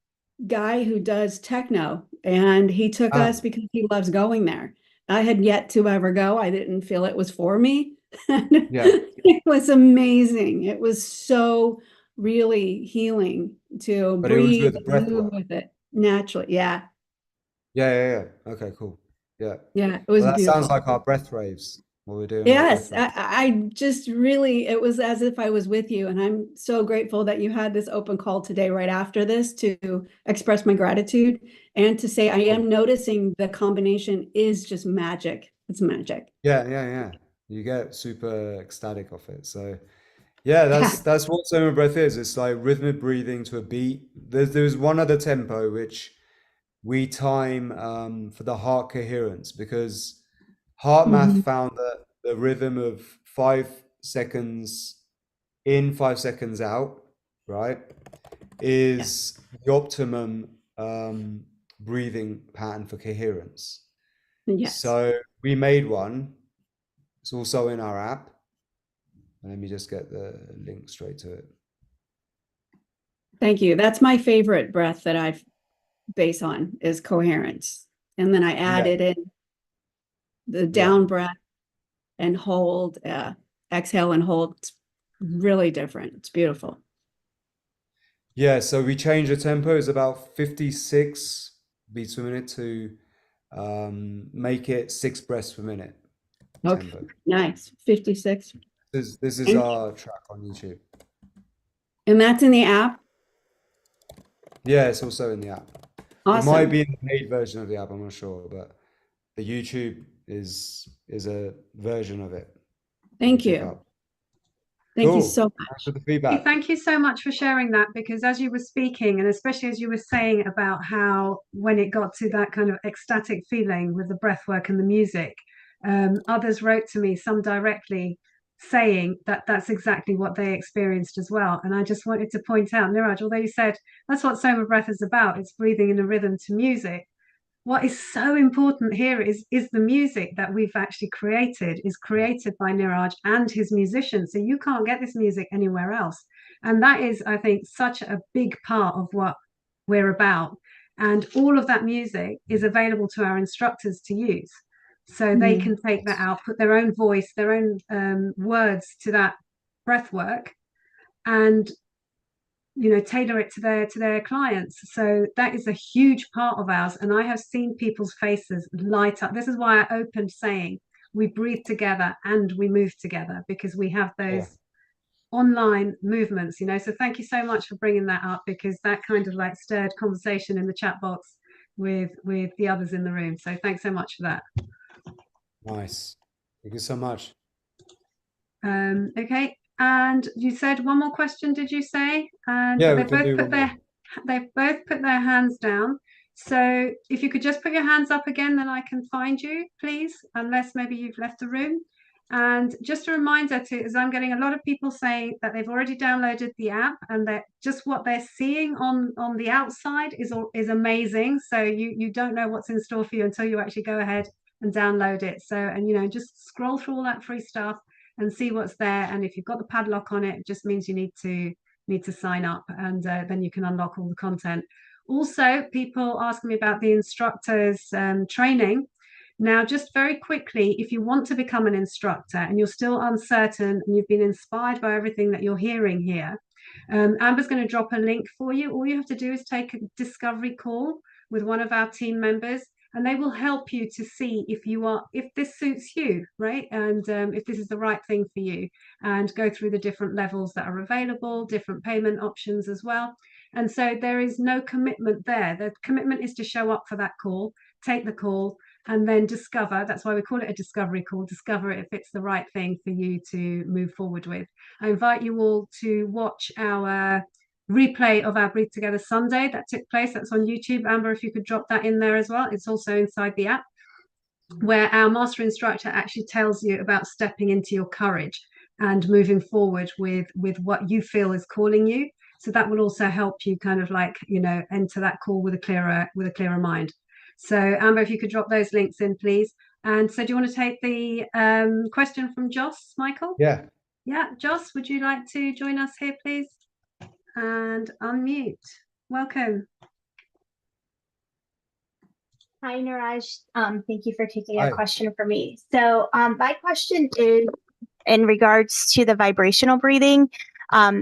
guy who does techno, and he took us because he loves going there. I had yet to ever go. I didn't feel it was for me. It was amazing. It was so really healing to breathe and move with it naturally. Yeah. Okay, cool. It was that beautiful. sounds like our breath raves, what we're doing. Yes, I just really, it was as if I was with you, and I'm so grateful that you had this open call today right after this to express my gratitude and to say I am noticing the combination is just magic. It's magic. Yeah. You get super ecstatic off it. So that's what SOMA Breath is. It's like rhythmic breathing to a beat. There's one other tempo which we time for the heart coherence, because heart math found that the rhythm of 5 seconds in, 5 seconds out, right, is the optimum breathing pattern for coherence. So we made one. It's also in our app. Let me just get the link straight to it. Thank you. That's my favorite breath that I've base on is coherence. And then I added in the down breath and hold, exhale and hold. It's really different. It's beautiful. Yeah, so we changed the tempo. It's about 56 beats per minute to make it 6 breaths per minute Okay, tempo. nice. 56. This is Thank you. our track on YouTube. And that's in the app? Yeah, it's also in the app. It might be in the paid version of the app, I'm not sure, but the YouTube is a version of it. Thank Check you. out. Thank you Cool. so Thanks much. for the feedback. Thank you so much for sharing that, because as you were speaking, and especially as you were saying about how when it got to that kind of ecstatic feeling with the breath work and the music, others wrote to me, some directly, saying that that's exactly what they experienced as well. And I just wanted to point out, Niraj, although you said that's what Soma Breath is about, it's breathing in a rhythm to music. What is so important here is the music that we've actually created is created by Niraj and his musicians. So you can't get this music anywhere else. And that is, I think, such a big part of what we're about. And all of that music is available to our instructors to use. So they can take that out, put their own voice, their own words to that breath work, and tailor it to their clients. So that is a huge part of ours, and I have seen people's faces light up. This is why I opened saying we breathe together and we move together, because we have those online movements, so thank you so much for bringing that up, because that kind of like stirred conversation in the chat box with the others in the room. So thanks so much for that. Nice. Thank you so much. Okay, and you said one more question, did you say? And Yeah, they've both put their hands down. So if you could just put your hands up again, then I can find you, please, unless maybe you've left the room. And just a reminder as I'm getting a lot of people saying that they've already downloaded the app, and that just what they're seeing on the outside is amazing. So you don't know what's in store for you until you actually go ahead and download it. So, and just scroll through all that free stuff and see what's there. And if you've got the padlock on it, it just means you need to sign up, and then you can unlock all the content. Also, people ask me about the instructors training. Now, just very quickly, if you want to become an instructor and you're still uncertain and you've been inspired by everything that you're hearing here, Amber's going to drop a link for you. All you have to do is take a discovery call with one of our team members, and they will help you to see if this suits you, right? And if this is the right thing for you, and go through the different levels that are available, different payment options as well. And so there is no commitment there. The commitment is to show up for that call, take the call, and then discover. That's why we call it a discovery call. Discover if it's the right thing for you to move forward with. I invite you all to watch our replay of our Breathe Together Sunday that took place. That's on YouTube. Amber, if you could drop that in there as well. It's also inside the app, where our master instructor actually tells you about stepping into your courage and moving forward with what you feel is calling you. So that will also help you kind of like, enter that call with a clearer mind. So Amber, if you could drop those links in, please. And so do you want to take the question from Joss, Michael? Yeah. Yeah, Joss, would you like to join us here, please? And unmute. Welcome. Hi, Niraj. Thank you for taking Hi. a question for me. So my question is in regards to the vibrational breathing,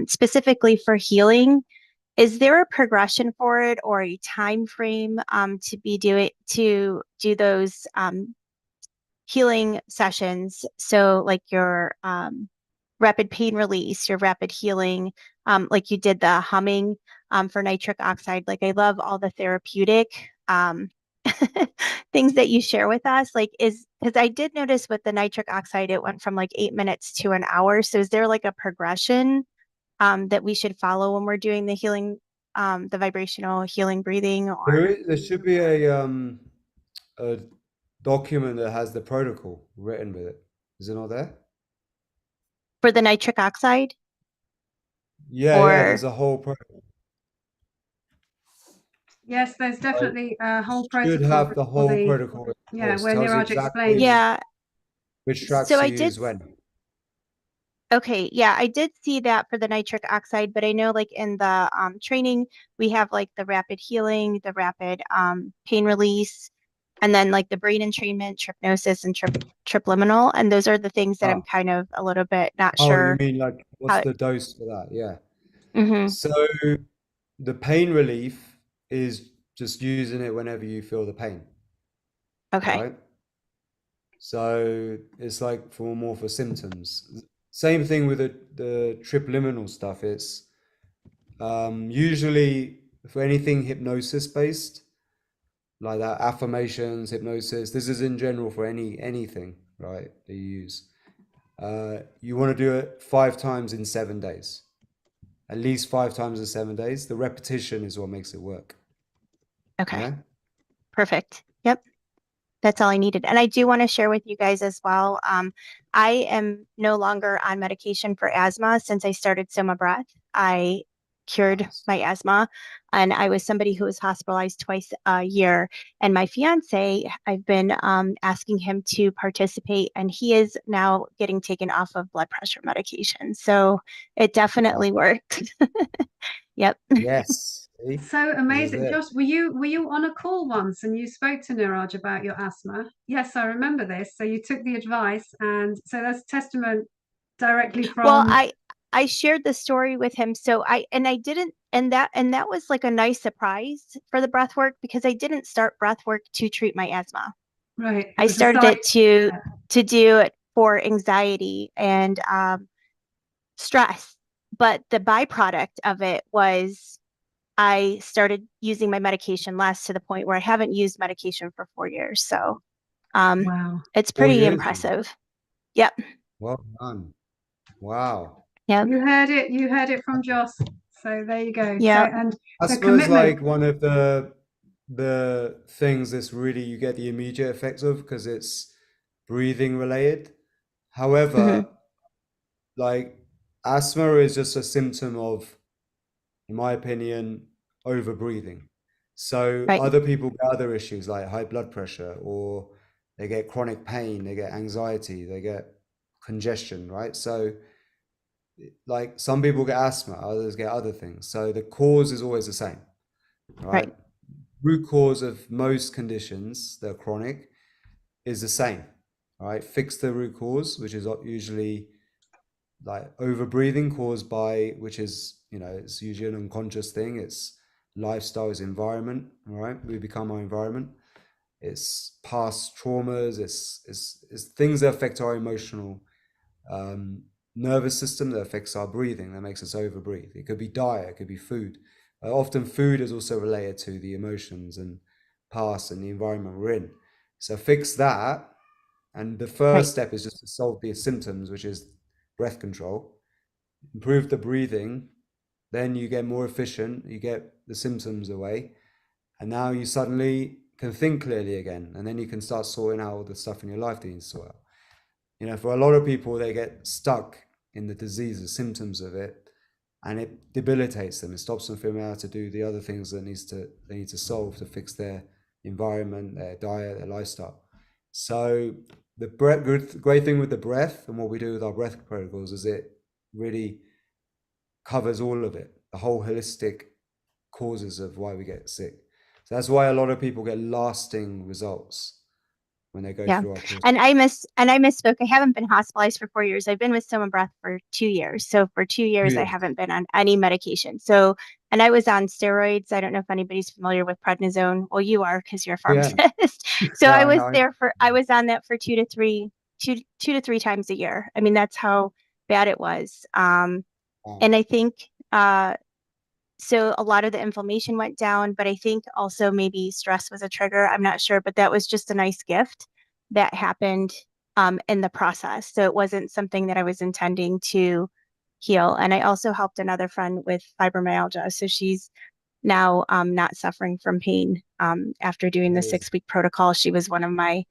specifically for healing. Is there a progression for it or a time frame to do those healing sessions? So like your rapid pain release, your rapid healing, like you did the humming for nitric oxide. Like I love all the therapeutic things that you share with us. Like because I did notice with the nitric oxide, it went from like 8 minutes to an hour. So is there like a progression that we should follow when we're doing the healing, the vibrational healing breathing? Or There should be a document that has the protocol written with it. Is it not there? for the nitric oxide? Yeah, Or there's a whole protocol. Yes, there's definitely a whole protocol. Should have the whole protocol. Yeah, where tells you Niraj exactly explains. yeah. which tracks So to I use did. when. Okay, yeah, I did see that for the nitric oxide, but I know like in the training, we have like the rapid healing, the rapid pain release, and then like the brain entrainment, trypnosis, and tripliminal. And those are the things that I'm kind of a little bit not Oh, sure. you mean like what's the dose for that? Yeah. Mm-hmm. So the pain relief is just using it whenever you feel the pain. Okay. Right? So it's like more for symptoms. Same thing with the tripliminal stuff. It's usually for anything hypnosis based, like that, affirmations, hypnosis. This is in general for anything, right, that you use. You want to do it 5 times in 7 days. At least 5 times in 7 days. The repetition is what makes it work. Okay. Yeah? Perfect. Yep. That's all I needed. And I do want to share with you guys as well. I am no longer on medication for asthma since I started SOMA Breath. I cured Nice. my asthma, and I was somebody who was hospitalized twice a year. And my fiance, I've been asking him to participate, and he is now getting taken off of blood pressure medication. So it definitely worked. Yep. Yes. See? So This is amazing. it. Josh, were you on a call once and you spoke to Niraj about your asthma? Yes, I remember this. So you took the advice, and so that's testament directly Well, from I shared the story with him. So I didn't, and that was like a nice surprise for the breath work, because I didn't start breath work to treat my asthma. right. It I was a started side- it to do it for anxiety and stress. But the byproduct of it was I started using my medication less, to the point where I haven't used medication for 4 years. So Wow. it's 4 pretty years. impressive. Yep. Well done. Wow. Yep. You heard it from Josh. So there you go. Yeah. So, and the Asthma is commitment. like one of the things that's really you get the immediate effects of, because it's breathing related. However, like asthma is just a symptom of, in my opinion, over breathing. So Right. other people get other issues like high blood pressure, or they get chronic pain, they get anxiety, they get congestion, right? So like some people get asthma, others get other things. So the cause is always the same, right? Root cause of most conditions that are chronic is the same, right? Fix the root cause, which is usually like over breathing caused by, which is, it's usually an unconscious thing. It's lifestyle, it's environment, all right? We become our environment. It's past traumas, it's things that affect our emotional nervous system, that affects our breathing, that makes us overbreathe. It could be diet, it could be food. Often food is also related to the emotions and past and the environment we're in. So fix that. And the first step is just to solve the symptoms, which is breath control. Improve the breathing, then you get more efficient, you get the symptoms away, and now you suddenly can think clearly again, and then you can start sorting out all the stuff in your life that you need to sort out. For a lot of people, they get stuck in the disease, the symptoms of it, and it debilitates them. It stops them from being able to do the other things that they need to solve to fix their environment, their diet, their lifestyle. So the great thing with the breath and what we do with our breath protocols is it really covers all of it, the whole holistic causes of why we get sick. So that's why a lot of people get lasting results when they go through our course. And I misspoke. I haven't been hospitalized for 4 years. I've been with SOMA Breath for 2 years. So for 2 years, I haven't been on any medication. So, and I was on steroids. I don't know if anybody's familiar with prednisone. Well, you are, because you're a pharmacist. So Yeah, I was on that for 2 to 3 times a year. I mean, that's how bad it was. And I think, so a lot of the inflammation went down, but I think also maybe stress was a trigger. I'm not sure, but that was just a nice gift that happened in the process. So it wasn't something that I was intending to heal. And I also helped another friend with fibromyalgia. So she's now not suffering from pain after doing the 6-week protocol. She was one of my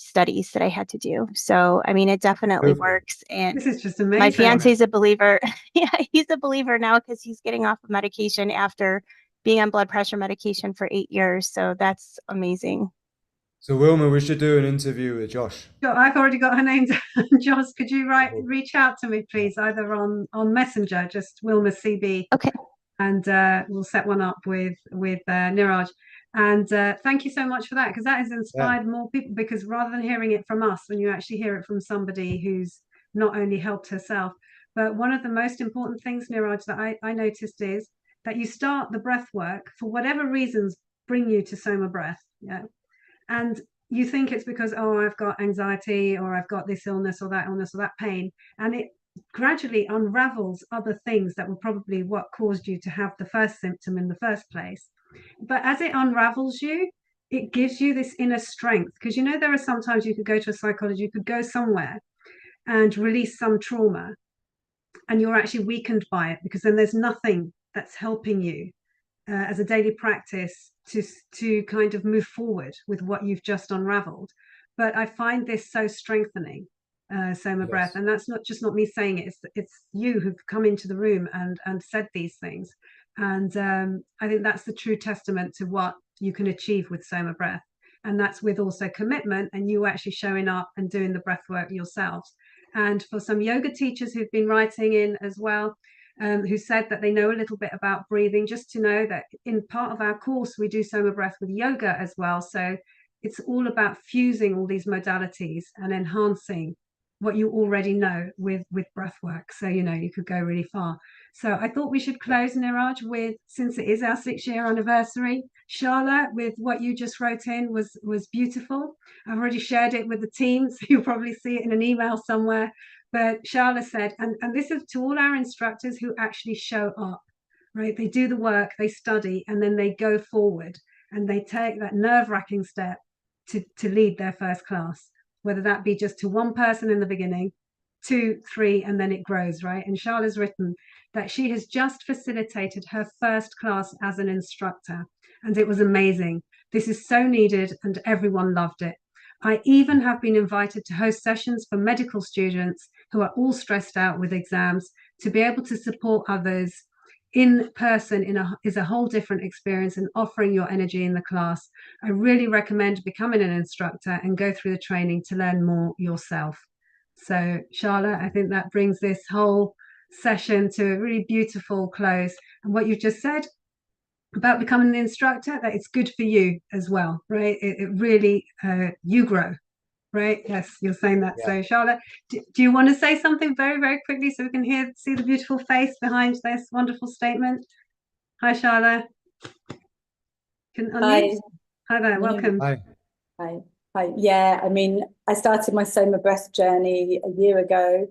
studies that I had to do. So, I mean, it definitely works. And this is just amazing. my fiance's a believer. Yeah, he's a believer now, because he's getting off of medication after being on blood pressure medication for 8 years. So that's amazing. So Wilma, we should do an interview with Josh. I've already got her name down. Josh, could you reach out to me, please, either on Messenger, just Wilma CB. Okay. And we'll set one up with Niraj. And thank you so much for that, because that has inspired more people, because rather than hearing it from us, when you actually hear it from somebody who's not only helped herself, but one of the most important things, Niraj, that I noticed is that you start the breath work for whatever reasons bring you to SOMA Breath. Yeah. And you think it's because, oh, I've got anxiety, or I've got this illness or that pain. And it gradually unravels other things that were probably what caused you to have the first symptom in the first place. But as it unravels you, it gives you this inner strength. Because, you know, there are sometimes you could go to a psychologist, you could go somewhere and release some trauma, and you're actually weakened by it, because then there's nothing that's helping you as a daily practice to kind of move forward with what you've just unraveled. But I find this so strengthening, SOMA Breath, and that's not me saying it. It's you who've come into the room and said these things, and I think that's the true testament to what you can achieve with SOMA Breath, and that's with also commitment and you actually showing up and doing the breath work yourselves. And for some yoga teachers who've been writing in as well, who said that they know a little bit about breathing, just to know that in part of our course we do SOMA Breath with yoga as well. So it's all about fusing all these modalities and enhancing what you already know with breath work. So, you know, you could go really far. So I thought we should close, Niraj, with, since it is our 6-year anniversary, Charlotte, with what you just wrote in was beautiful. I've already shared it with the team, so you'll probably see it in an email somewhere. But Charlotte said, and this is to all our instructors who actually show up, right? They do the work, they study, and then they go forward and they take that nerve-wracking step to lead their first class, whether that be just to one person in the beginning, 2, 3, and then it grows, right? And Charlotte's written that she has just facilitated her first class as an instructor, and it was amazing. This is so needed, and everyone loved it. I even have been invited to host sessions for medical students who are all stressed out with exams. To be able to support others in person is a whole different experience, and offering your energy in the class. I really recommend becoming an instructor and go through the training to learn more yourself. So Charlotte, I think that brings this whole session to a really beautiful close. And what you've just said about becoming an instructor, that it's good for you as well, right? It really, you grow, right? Yes, you're saying that. So Charlotte, do you want to say something very, very quickly so we can see the beautiful face behind this wonderful statement? Hi, Charlotte. Hi. Hi there, welcome. Hi. Hi. Yeah, I mean, I started my SOMA Breath journey a year ago.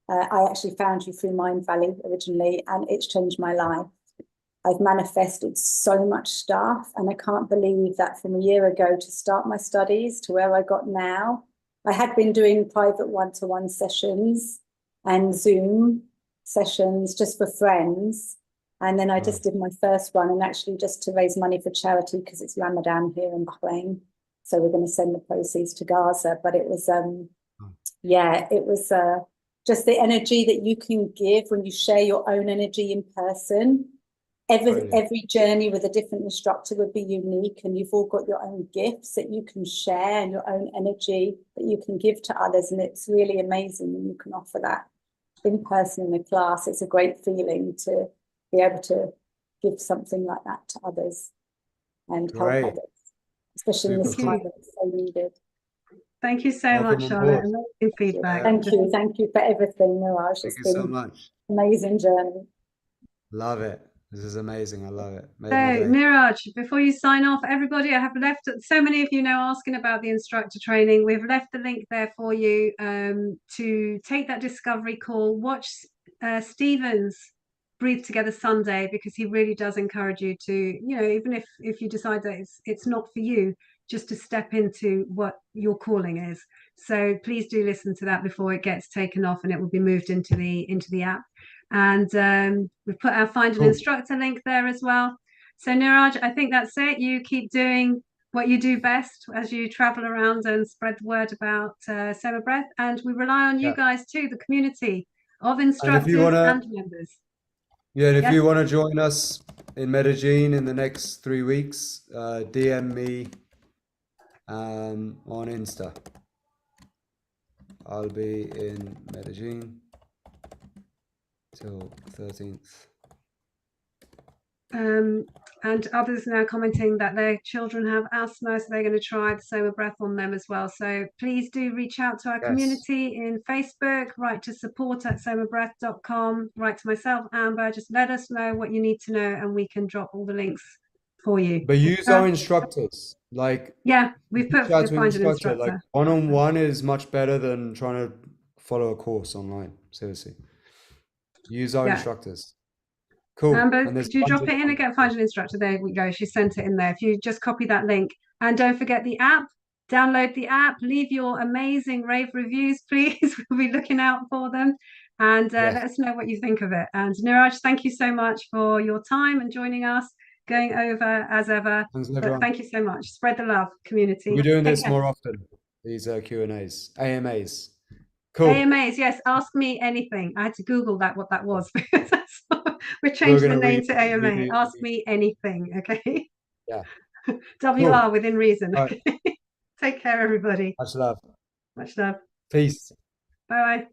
I actually found you through Mind Valley originally, and it's changed my life. I've manifested so much stuff, and I can't believe that from a year ago to start my studies to where I got now. I had been doing private one-to-one sessions and Zoom sessions just for friends. And then I just did my first one, and actually just to raise money for charity, because it's Ramadan here in Bahrain. So we're going to send the proceeds to Gaza. But it was, it was just the energy that you can give when you share your own energy in person. Every journey with a different instructor would be unique, and you've all got your own gifts that you can share and your own energy that you can give to others. And it's really amazing when you can offer that in person in a class. It's a great feeling to be able to give something like that to others and help others, especially in this time that it's so needed. Thank you so much, Charlotte. Amazing feedback. Thank you for everything, Niraj. Thank you so much. Amazing journey. Love it. This is amazing. I love it. So Niraj, before you sign off, everybody, I have left so many of you now asking about the instructor training. We've left the link there for you to take that discovery call. Watch Stephen's Breathe Together Sunday, because he really does encourage you to, you know, even if you decide that it's not for you, just to step into what your calling is. So please do listen to that before it gets taken off, and it will be moved into the app. And we've put our Find an Instructor link there as well. So Niraj, I think that's it. You keep doing what you do best as you travel around and spread the word about SOMA Breath, and we rely on you guys too, the community of instructors and members. Yeah, and if you want to join us in Medellin in the next 3 weeks, DM me on Insta. I'll be in Medellin till 13th. And others now commenting that their children have asthma, so they're going to try the SOMA Breath on them as well. So please do reach out to our community in Facebook, write to support@somabreath.com, write to myself, Amber, just let us know what you need to know and we can drop all the links for you. But use our instructors. Like, yeah, we've reach out to find an instructor. Like one-on-one is much better than trying to follow a course online. Seriously. Use our instructors. Cool. Amber, could you drop it in again? Find an instructor. There we go. She sent it in there. If you just copy that link. And don't forget the app. Download the app. Leave your amazing rave reviews, please. We'll be looking out for them. And let us know what you think of it. And Niraj, thank you so much for your time and joining us. Going over as ever. But thank you so much. Spread the love, community. We're doing this more often. These Q&As, AMAs. Cool. AMAs, yes. Ask me anything. I had to Google what that was. We're changing the name to AMA. Ask me anything, okay? Yeah. WR cool. Within reason. Right. Take care, everybody. Much love. Much love. Peace. Bye-bye.